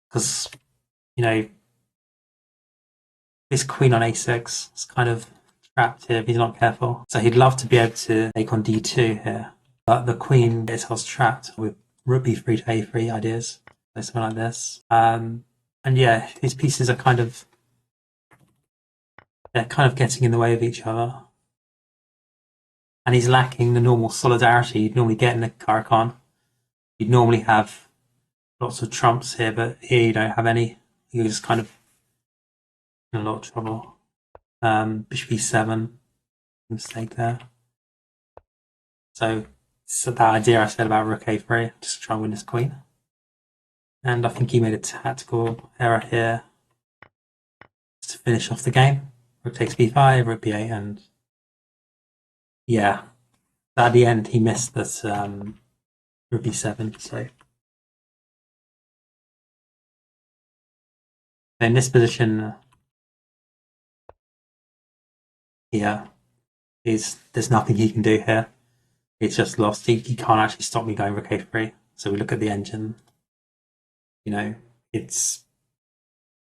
Because, you know, this queen on a6 is kind of trapped here if he's not careful. So he'd love to be able to take on d2 here. But the queen itself's trapped with rook b3 to a3 ideas. So something like this. And yeah, his pieces are kind of getting in the way of each other. And he's lacking the normal solidarity you'd normally get in the Caro-Kann. You'd normally have lots of trumps here, but here you don't have any. You're just kind of in a lot of trouble. Bishop e7, mistake there. So that idea I said about rook a3, just try and win this queen. And I think he made a tactical error here just to finish off the game. Rook takes b5, rook b8, and yeah, at the end he missed this rook b7. So in this position here, there's nothing he can do here. It's just lost. He can't actually stop me going rook a3. So we look at the engine. You know, it's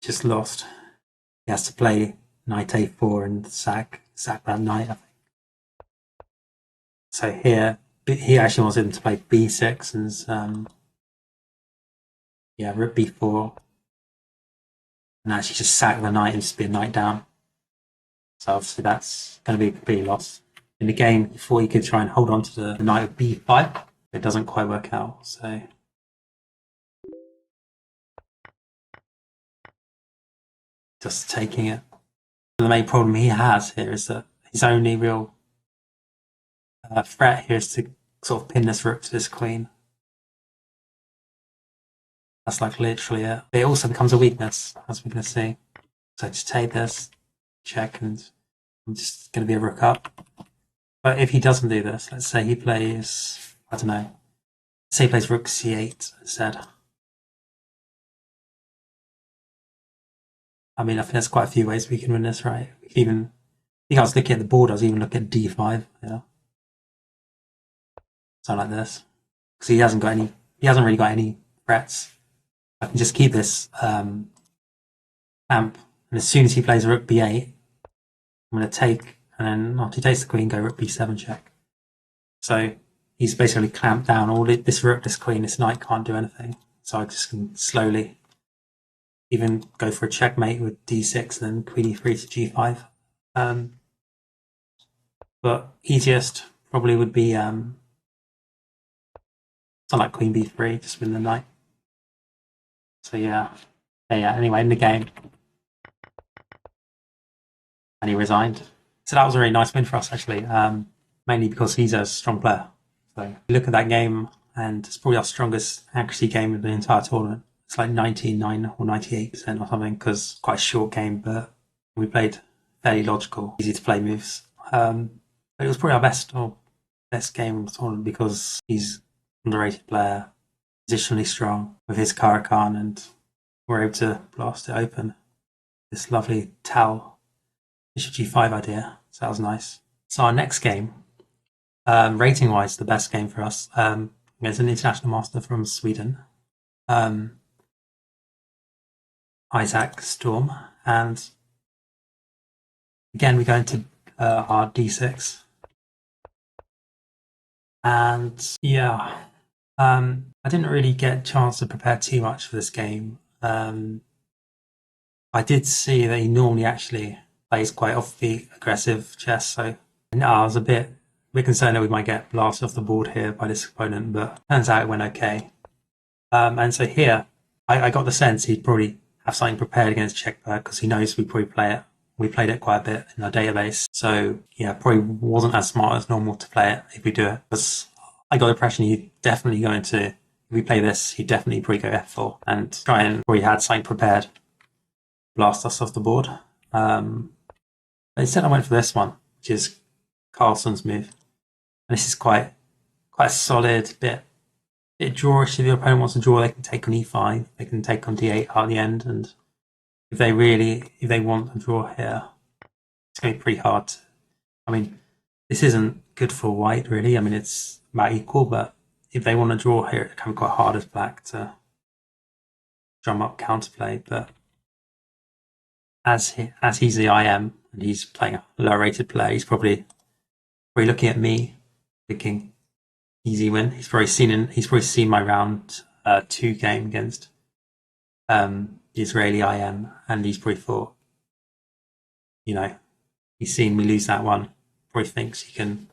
just lost. He has to play knight a4 and sack that knight, I think. So here, he actually wants him to play b6 and yeah, rook b4, and actually just sack the knight and just be a knight down. So obviously that's going to be a complete loss. In the game, before he could try and hold on to the knight of b5, it doesn't quite work out. So just taking it. The main problem he has here is that his only real threat here is to sort of pin this rook to this queen. That's like literally it. But it also becomes a weakness, as we're going to see. So just take this, check, and I'm just going to be a rook up. But if he doesn't do this, let's say he plays, I don't know, say he plays rook c8 instead. I mean, I think there's quite a few ways we can win this, right? I think I was looking at the board, I was even looking at d5, yeah. Something like this. Because he hasn't really got any threats. I can just keep this amp, and as soon as he plays rook b8, I'm going to take, and then after he takes the queen, go rook b7 check. So he's basically clamped down all this rook, this queen, this knight can't do anything. So I just can slowly even go for a checkmate with d6 and then queen e3 to g5. But easiest probably would be something like queen b3, just win the knight. So yeah. Anyway, in the game, and he resigned. So that was a really nice win for us, actually, mainly because he's a strong player. So look at that game, and it's probably our strongest accuracy game of the entire tournament. It's like 99 or 98% or something, because quite a short game, but we played fairly logical, easy to play moves. But it was probably our best game of the tournament because he's an underrated player, positionally strong with his Caro-Kann, and we're able to blast it open. This lovely Tal Bishop g5 idea, so that was nice. So our next game, rating-wise, the best game for us, there's an international master from Sweden, Isak Storme, and again we go into our d6, and yeah, I didn't really get a chance to prepare too much for this game. I did see that he normally actually plays quite offbeat, aggressive chess, so I was a bit concerned that we might get blasted off the board here by this opponent, but turns out it went okay. And so here, I got the sense he'd probably have something prepared against checkback because he knows we probably play it. We played it quite a bit in our database. So yeah, probably wasn't as smart as normal to play it if we do it. Because I got the impression he'd definitely going to, if we play this, he'd definitely probably go F4 and try and probably had something prepared, blast us off the board. But instead I went for this one, which is Carlson's move. And this is quite a solid bit drawish. If your opponent wants to draw, they can take on E5, they can take on D8 at the end, and if they want to draw here, it's going to be pretty hard. I mean, this isn't good for white, really. I mean, it's about equal, but if they want to draw here, it can be quite hard as black to drum up counterplay. But as he's the IM and he's playing a lower-rated player, he's probably looking at me, thinking easy win. He's probably seen my round 2 game against the Israeli IM, and he's probably thought, he's seen me lose that one. Probably thinks he can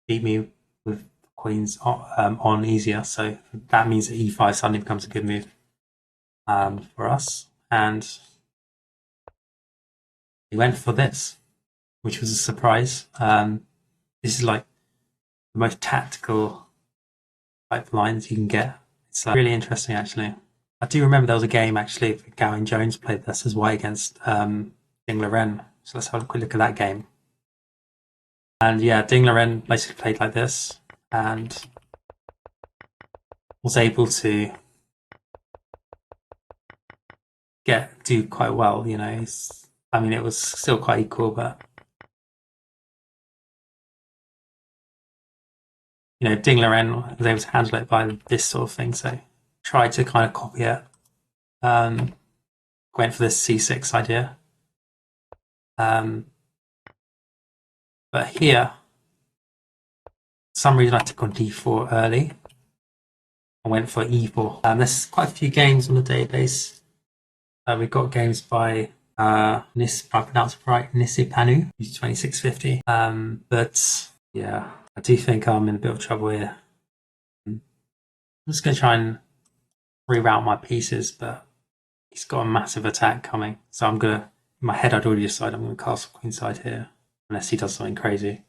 beat me with queens on easier. So that means that E5 suddenly becomes a good move for us. And he went for this, which was a surprise. This is like the most tactical type lines you can get. It's really interesting, actually. I do remember there was a game, actually, Gowan Jones played this as white against Ding Levin. So let's have a quick look at that game. And yeah, Ding Levin basically played like this and was able to do quite well, I mean, it was still quite equal, but Ding Levin was able to handle it by this sort of thing. So tried to kind of copy it. Went for this C6 idea. But here, for some reason I took on D4 early. I went for E4. There's quite a few games on the database. We've got games by if I pronounce it right, Nisipanu, who's 2650. But yeah, I do think I'm in a bit of trouble here. I'm just going to try and reroute my pieces, but he's got a massive attack coming. So I'm going to, in my head, I'd already decided I'm going to castle queenside here, unless he does something crazy.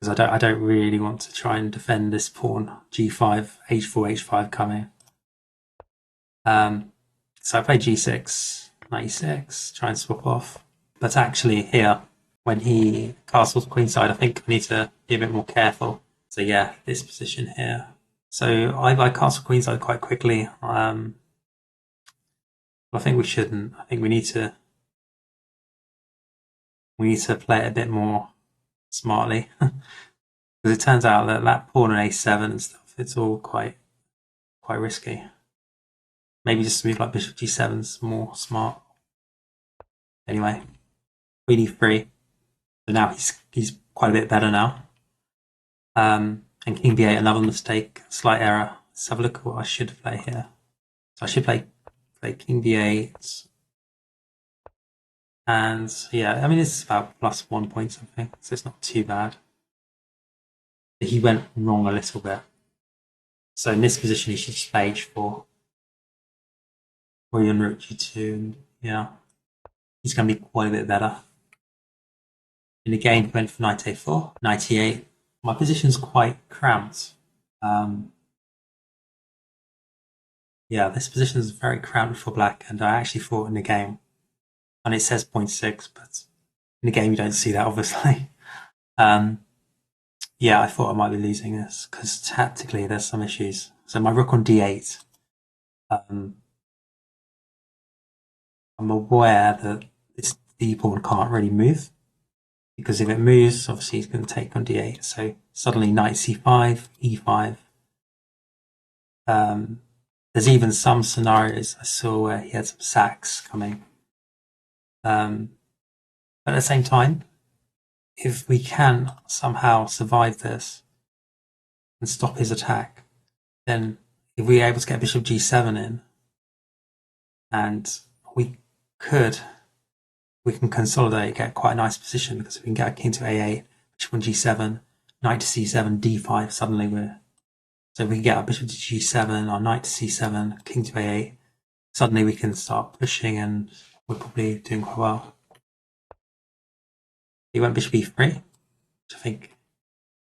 Because I don't really want to try and defend this pawn, G5, H4, H5 coming. So I play G6, 96, try and swap off. But actually here, when he castles queenside, I think I need to be a bit more careful. So yeah, this position here. So I castle queenside quite quickly. I think we shouldn't. I think we need to play it a bit more smartly. Because it turns out that pawn and A7 and stuff, it's all quite risky. Maybe just move like bishop G7's more smart. Anyway, we need 3. So now he's quite a bit better now. And King B8, another mistake, slight error. Let's have a look at what I should play here. So I should play King B8. And yeah, I mean, it's about +1 point something, so it's not too bad. But he went wrong a little bit. So in this position, he should just play H4. Or even rook G2, and yeah, he's going to be quite a bit better. And again, he went for knight A4, knight E8. My position's quite cramped. Yeah, this position is very cramped for black, and I actually thought in the game, and it says 0.6, but in the game you don't see that, obviously. Yeah, I thought I might be losing this, because tactically there's some issues. So my rook on D8, I'm aware that this D pawn can't really move, because if it moves, obviously he's going to take on D8. So suddenly knight C5, E5. There's even some scenarios I saw where he had some sacks coming. But at the same time, if we can somehow survive this and stop his attack, then if we're able to get bishop G7 in, and we can consolidate, get quite a nice position, because we can get a king to A8, bishop on G7, knight to C7, D5, suddenly so if we can get our bishop to G7, our knight to C7, king to A8, suddenly we can start pushing and we're probably doing quite well. He went bishop e3, which I think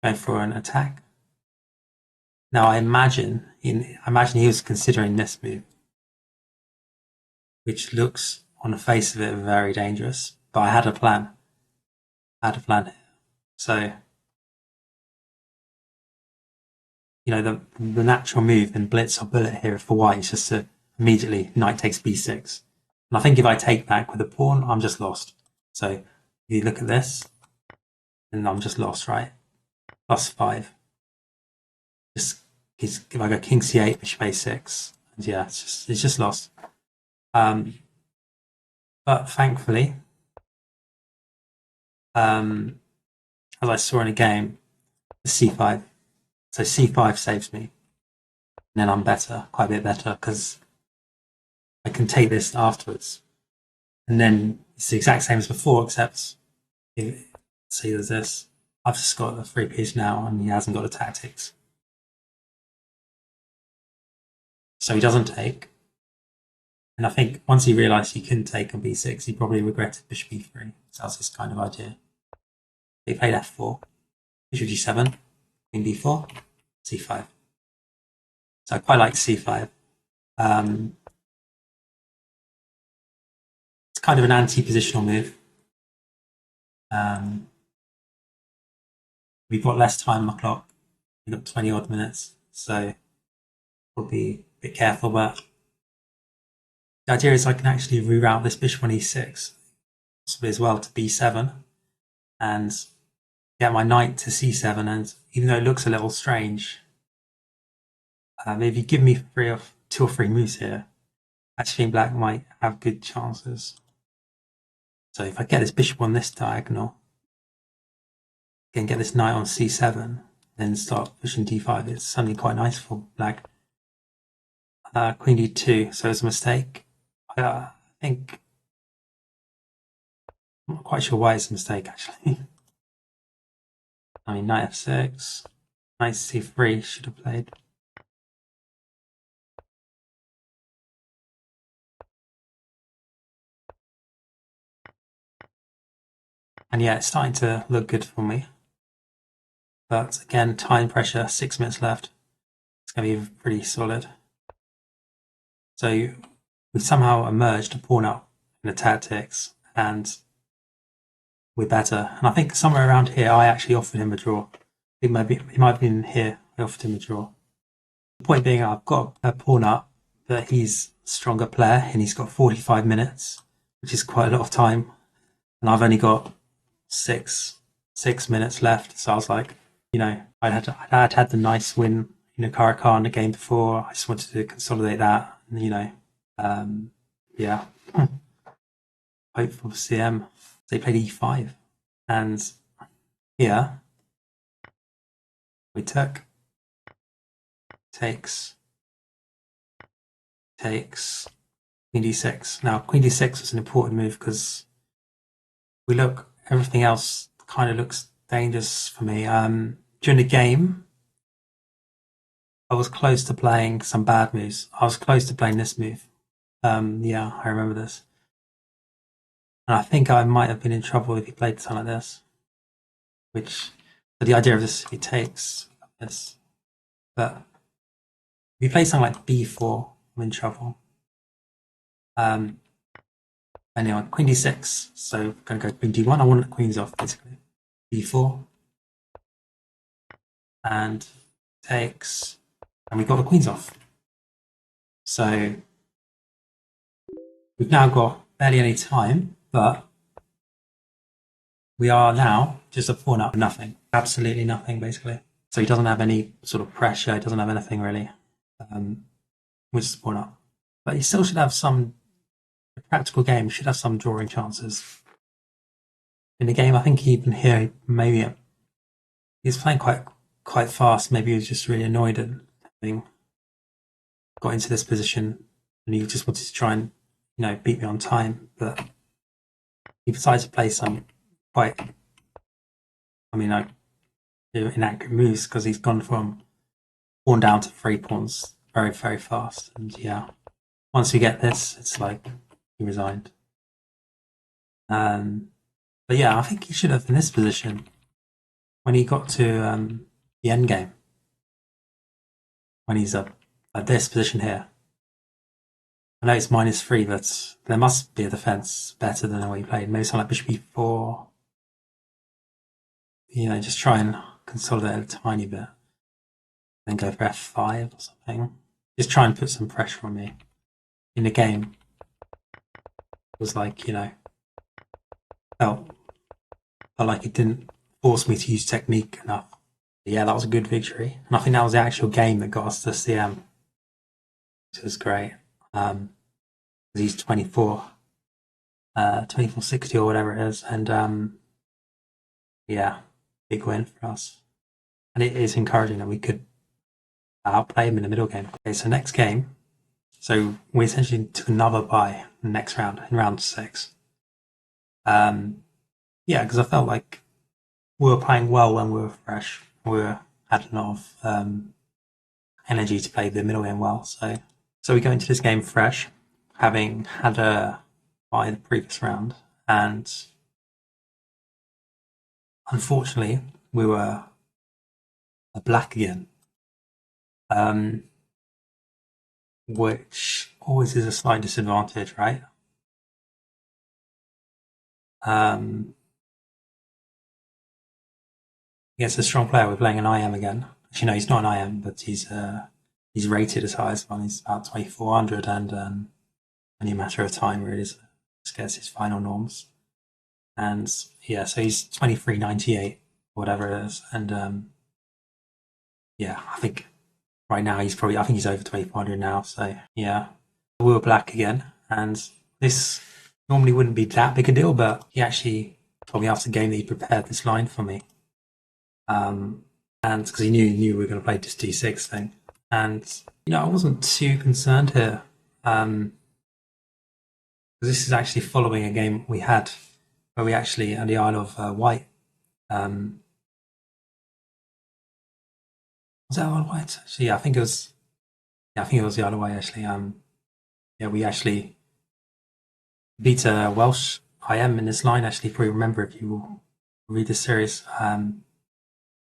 going for an attack. Now I imagine he was considering this move, which looks on the face of it very dangerous. But I had a plan. Here. So, the natural move in blitz or bullet here for white is just to immediately knight takes b6. And I think if I take back with a pawn, I'm just lost. So if you look at this, then I'm just lost, right? +5. Just if I go king c8, bishop a6, and yeah, it's just lost. But thankfully, as I saw in a game, c5. So c5 saves me. And then I'm better, quite a bit better, because I can take this afterwards. And then it's the exact same as before, except see there's this. I've just got a free piece now, and he hasn't got the tactics. So he doesn't take. And I think once he realised he couldn't take on b6, he probably regretted bishop e3. So that's his kind of idea. He played f4, bishop g7, queen d4, c5. So I quite like c5. It's kind of an anti-positional move. We've got less time on the clock. We've got 20 odd minutes, so we'll be a bit careful. But the idea is I can actually reroute this bishop on e6, possibly as well to b7, and get my knight to c7. And even though it looks a little strange, if you give me two or three moves here, I actually think black might have good chances. So if I get this bishop on this diagonal, I can get this knight on c7, then start pushing d5. It's suddenly quite nice for black. Queen d2, so it's a mistake. I think I'm not quite sure why it's a mistake actually. I mean, knight f6, knight c3 should have played. And yeah, it's starting to look good for me. But again, time pressure, 6 minutes left. It's going to be pretty solid. So we somehow emerged a pawn up in the tactics, and we're better. And I think somewhere around here, I actually offered him a draw. It might have been here. I offered him a draw. The point being, I've got a pawn up, but he's a stronger player, and he's got 45 minutes, which is quite a lot of time. And I've only got six minutes left. So I was like, I'd had the nice win, Caracal the game before. I just wanted to consolidate that, and, yeah. Hope for CM. They played e5, and here we took, takes, queen d6. Now queen d6 was an important move because everything else kind of looks dangerous for me. During the game, I was close to playing some bad moves. I was close to playing this move. Yeah, I remember this. And I think I might have been in trouble if he played something like this. But the idea of this, if he takes this, but if he plays something like b4, I'm in trouble. Anyway, queen d6. So I'm going to go queen d1. I want the queens off, basically. b4. And takes. And we got the queens off. So we've now got barely any time, but we are now just a pawn up, nothing. Absolutely nothing, basically. So he doesn't have any sort of pressure. He doesn't have anything really. We're just a pawn up. But he still should have some practical game, should have some drawing chances. In the game, I think even here, maybe he was playing quite fast. Maybe he was just really annoyed at having got into this position, and he just wanted to try and beat me on time. But he decided to play some quite, inaccurate moves because he's gone from pawn down to 3 pawns very, very fast. And yeah, once we get this, it's like he resigned. But yeah, I think he should have in this position when he got to the end game. When he's up at this position here. I know it's -3, but there must be a defense better than the way he played. Maybe something like bishop e4. Just try and consolidate a tiny bit. Then go for f5 or something. Just try and put some pressure on me in the game. It was like, felt like it didn't force me to use technique enough. But yeah, that was a good victory. And I think that was the actual game that got us to CM. Which was great. He's 24, 2460 or whatever it is. And yeah, big win for us. And it is encouraging that we could outplay him in the middle game. Okay, so next game. So we essentially took another bye in the next round, in round 6. Yeah, because I felt like we were playing well when we were fresh. We had a lot of energy to play the middle game well. So we go into this game fresh, having had a bye the previous round, and unfortunately we were black again, which always is a slight disadvantage, right? Against a strong player, we're playing an IM again. Actually, no, he's not an IM, but he's rated as high as one. He's about 2400, and only a matter of time really to get his final norms. And yeah, so he's 2398, whatever it is, and yeah, I think right now I think he's over 2400 now. So yeah, we were black again, and this normally wouldn't be that big a deal, but he actually told me after the game that he prepared this line for me. And because he knew we were going to play this d6 thing, and I wasn't too concerned here, because this is actually following a game we had where we actually at the Isle of Wight. Was that Isle of Wight? Actually, yeah, I think it was. Yeah, I think it was the Isle of Wight actually. Yeah, we actually beat a Welsh IM in this line. Actually, if you remember, if you read the series,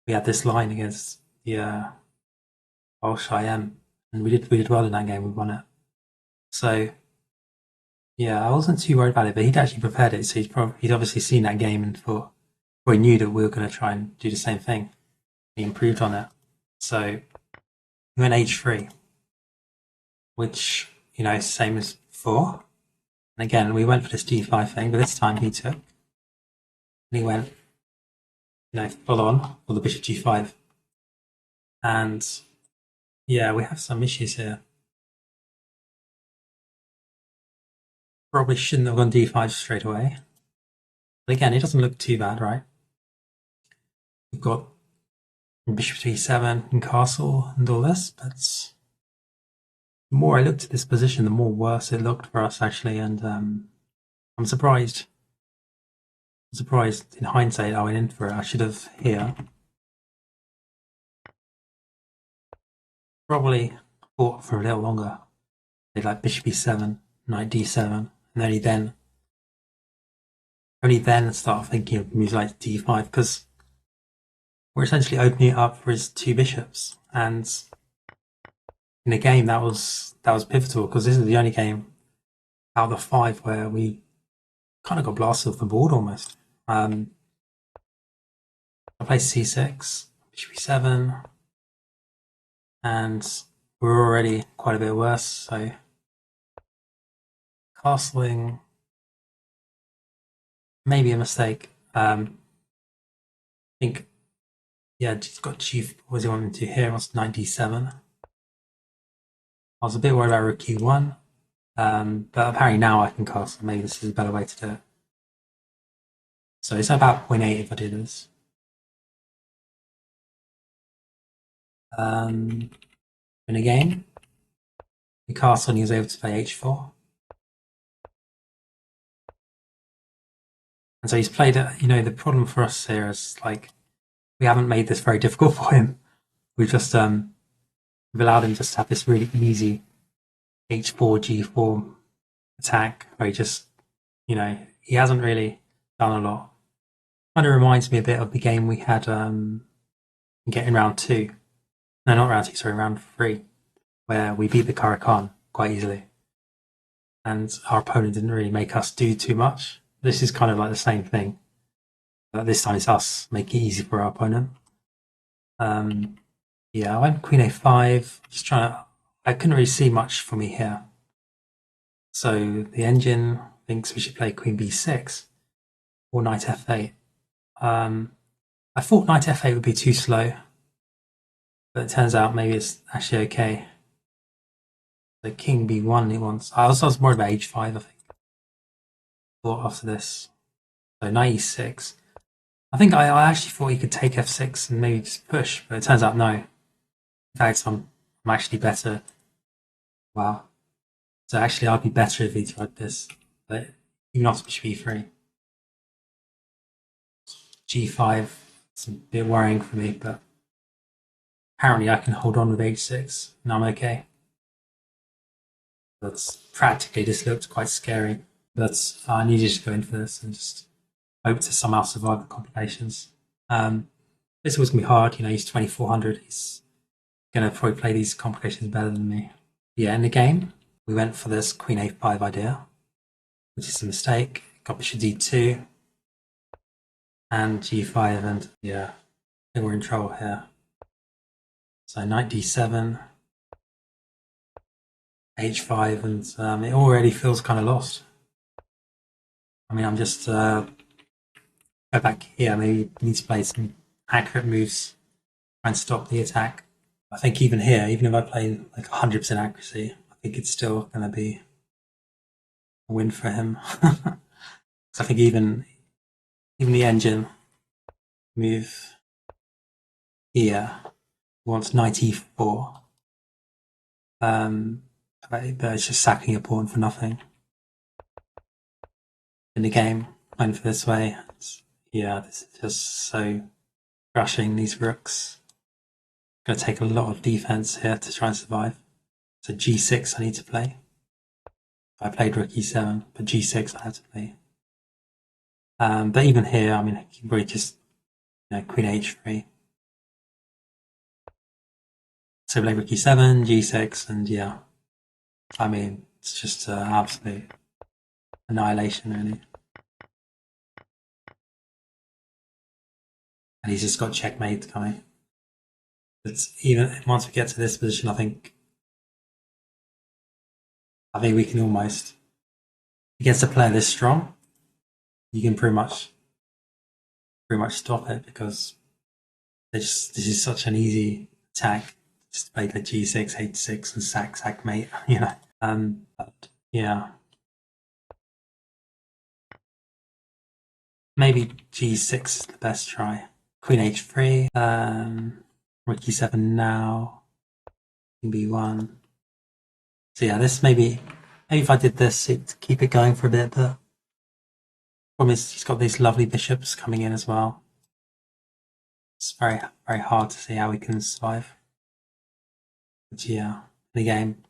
we had this line against the Welsh IM, and we did well in that game. We won it. So yeah, I wasn't too worried about it, but he'd actually prepared it, so he'd obviously seen that game and thought, or he knew that we were going to try and do the same thing. He improved on it. So he went h3, which is the same as before. And again, we went for this d5 thing, but this time he took, and he went full on for the bishop g5. And yeah, we have some issues here. Probably shouldn't have gone d5 straight away. But again, it doesn't look too bad, right? We've got bishop e7 and castle and all this, but the more I looked at this position, the more worse it looked for us actually, and I'm surprised. I'm surprised in hindsight I went in for it. I should have here probably fought for a little longer. They like bishop e7, knight d7, and only then start thinking of moves like d5, because we're essentially opening it up for his 2 bishops. And in the game, that was pivotal, because this is the only game out of the 5 where we kind of got blasted off the board almost. I played c6, bishop e7, and we're already quite a bit worse. So castling, maybe a mistake. I think, yeah, he's got chief. What does he want me to here? What's knight d7? I was a bit worried about rook e1, but apparently now I can castle. Maybe this is a better way to do it. So it's about 0.8 if I do this. In a game, the castle, and he was able to play h4. And so he's played it. The problem for us here is we haven't made this very difficult for him. We've just we've allowed him just to have this really easy h4, g4 attack where he just, he hasn't really done a lot. Kind of reminds me a bit of the game we had getting round 2. No, not round 2, sorry, round 3, where we beat the Karakan quite easily. And our opponent didn't really make us do too much. This is kind of like the same thing. But this time it's us making it easy for our opponent. Yeah, I went queen a5. Just trying to. I couldn't really see much for me here. So the engine thinks we should play queen b6 or knight f8. I thought knight f8 would be too slow, but it turns out maybe it's actually okay. So king b1 he wants. I was more about h5, I think. Thought after this. So knight e6. I think I actually thought he could take f6 and maybe just push, but it turns out no. In fact, I'm actually better. Wow. So actually I'd be better if he tried this, but even after bishop e3. g5, it's a bit worrying for me, but apparently I can hold on with h6 and I'm okay. But practically this looked quite scary, but I needed to go in for this and just hope to somehow survive the complications. This was going to be hard, he's 2400, he's going to probably play these complications better than me. Yeah, in the game, we went for this queen a5 idea, which is a mistake. Got bishop d2 and g5, and yeah, I think we're in trouble here. So knight d7, h5, and it already feels kind of lost. I mean, I'm just go back here. Maybe need to play some accurate moves, try and stop the attack. I think even here, even if I play like 100% accuracy, I think it's still going to be a win for him. So I think even the engine move here wants knight e4. But it's just sacking a pawn for nothing. In the game, going for this way. Yeah, this is just so crushing these rooks. Going to take a lot of defense here to try and survive. So g6 I need to play. I played rook e7, but g6 I had to play. But even here, I mean, I can probably just queen h3. So play rook e7, g6, and yeah, I mean, it's just absolute annihilation, really. And he's just got checkmate coming. But even once we get to this position, I think we can almost, against a player this strong, you can pretty much stop it, because this is such an easy attack. Just play the g6, h6, and sack mate, But yeah, maybe g6 is the best try. Queen h3, rook e7 now, king b1. So yeah, this maybe if I did this, it'd keep it going for a bit, but problem is he's got these lovely bishops coming in as well. It's very, very hard to see how we can survive. But yeah, the game,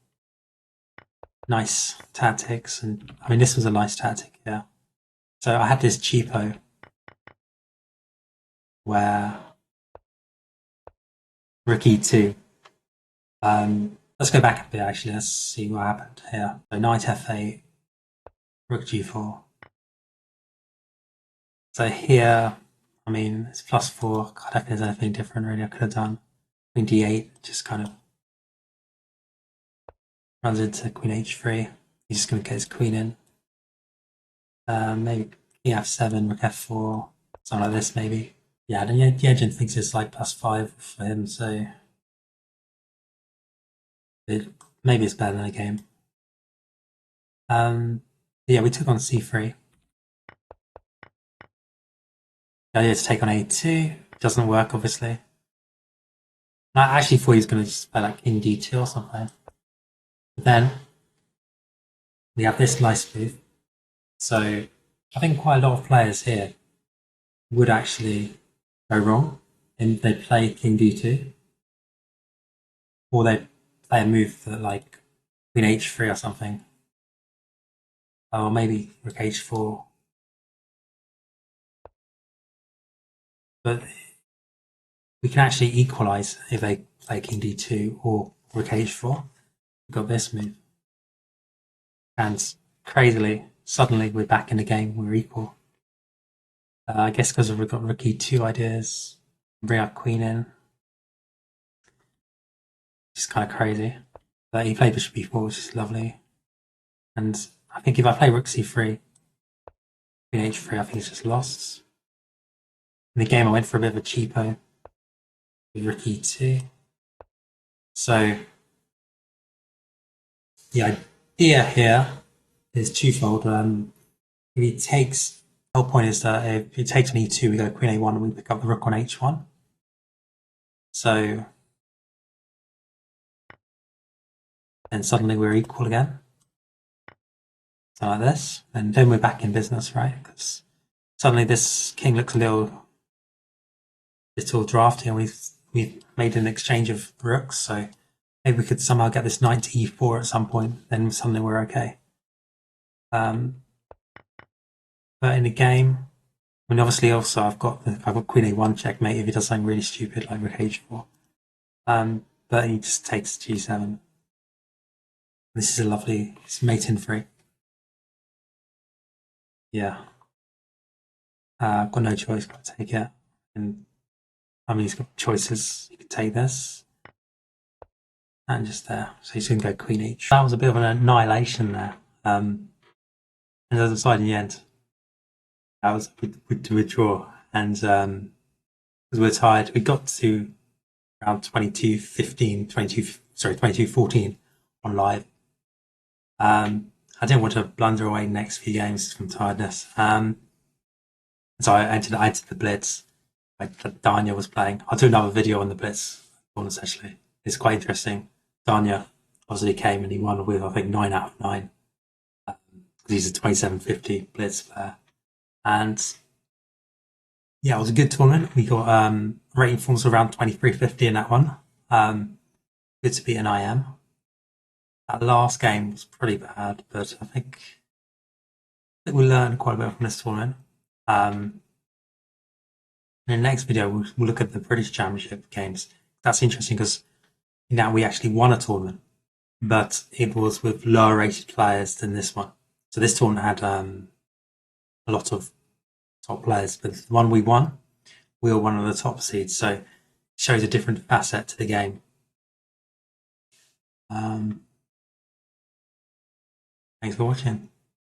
nice tactics, and I mean this was a nice tactic, yeah. So I had this cheapo where rook e2. Let's go back a bit actually. Let's see what happened here. So knight f8, rook g4. So here, I mean, it's +4. I don't think there's anything different really I could have done. Queen d8 just kind of runs into queen h3. He's just going to get his queen in. Maybe king f7, rook f4, something like this maybe. Yeah, the engine thinks it's like +5 for him, so maybe it's better than a game. Yeah, we took on c3. The idea is to take on a2. Doesn't work, obviously. I actually thought he was going to just play like king d2 or something. But then we have this nice move. So I think quite a lot of players here would actually go wrong, and they play king d2, or they play a move that like Queen h3 or something. Or maybe rook h4. But we can actually equalize if they play king d2 or rook h4. We've got this move. And crazily, suddenly we're back in the game, we're equal. I guess because we've got rook e2 ideas, bring our queen in. It's kind of crazy. But he played bishop b4, which is lovely. And I think if I play rook c3, queen h3, I think it's just lost. In the game, I went for a bit of a cheapo with rook e2. So the idea here is twofold. If he takes, the whole point is that if he takes an e2, we go queen a1 and we pick up the rook on h1. So then suddenly we're equal again. So like this, and then we're back in business, right? Because suddenly this king looks a little drafty, and we've made an exchange of rooks. So maybe we could somehow get this knight to e4 at some point. Then suddenly we're okay. But in the game, I mean, obviously, also I've got queen a1 checkmate if he does something really stupid like rook h4. But he just takes g7. This is a lovely, it's mate in free. Yeah. I've got no choice, got to take it. And I mean, he's got choices. You could take this. And just there. So he's going to go queen h. That was a bit of an annihilation there. And as a side in the end, that was to withdraw. And because we're tired, we got to around 22-14 on live. I didn't want to blunder away the next few games from tiredness. So I entered the Blitz. Danya was playing. I'll do another video on the Blitz bonus actually. It's quite interesting. Danya obviously came and he won with, I think, 9 out of 9. He's a 2750 Blitz player. And yeah, it was a good tournament. We got rating forms around 2350 in that one. Good to beat an IM. That last game was pretty bad, but I think we learned quite a bit from this tournament. In the next video, we'll look at the British Championship games. That's interesting because now we actually won a tournament, but it was with lower rated players than this one. So this tournament had a lot of top players, but the one we won, we were one of the top seeds. So it shows a different facet to the game. Thanks for watching.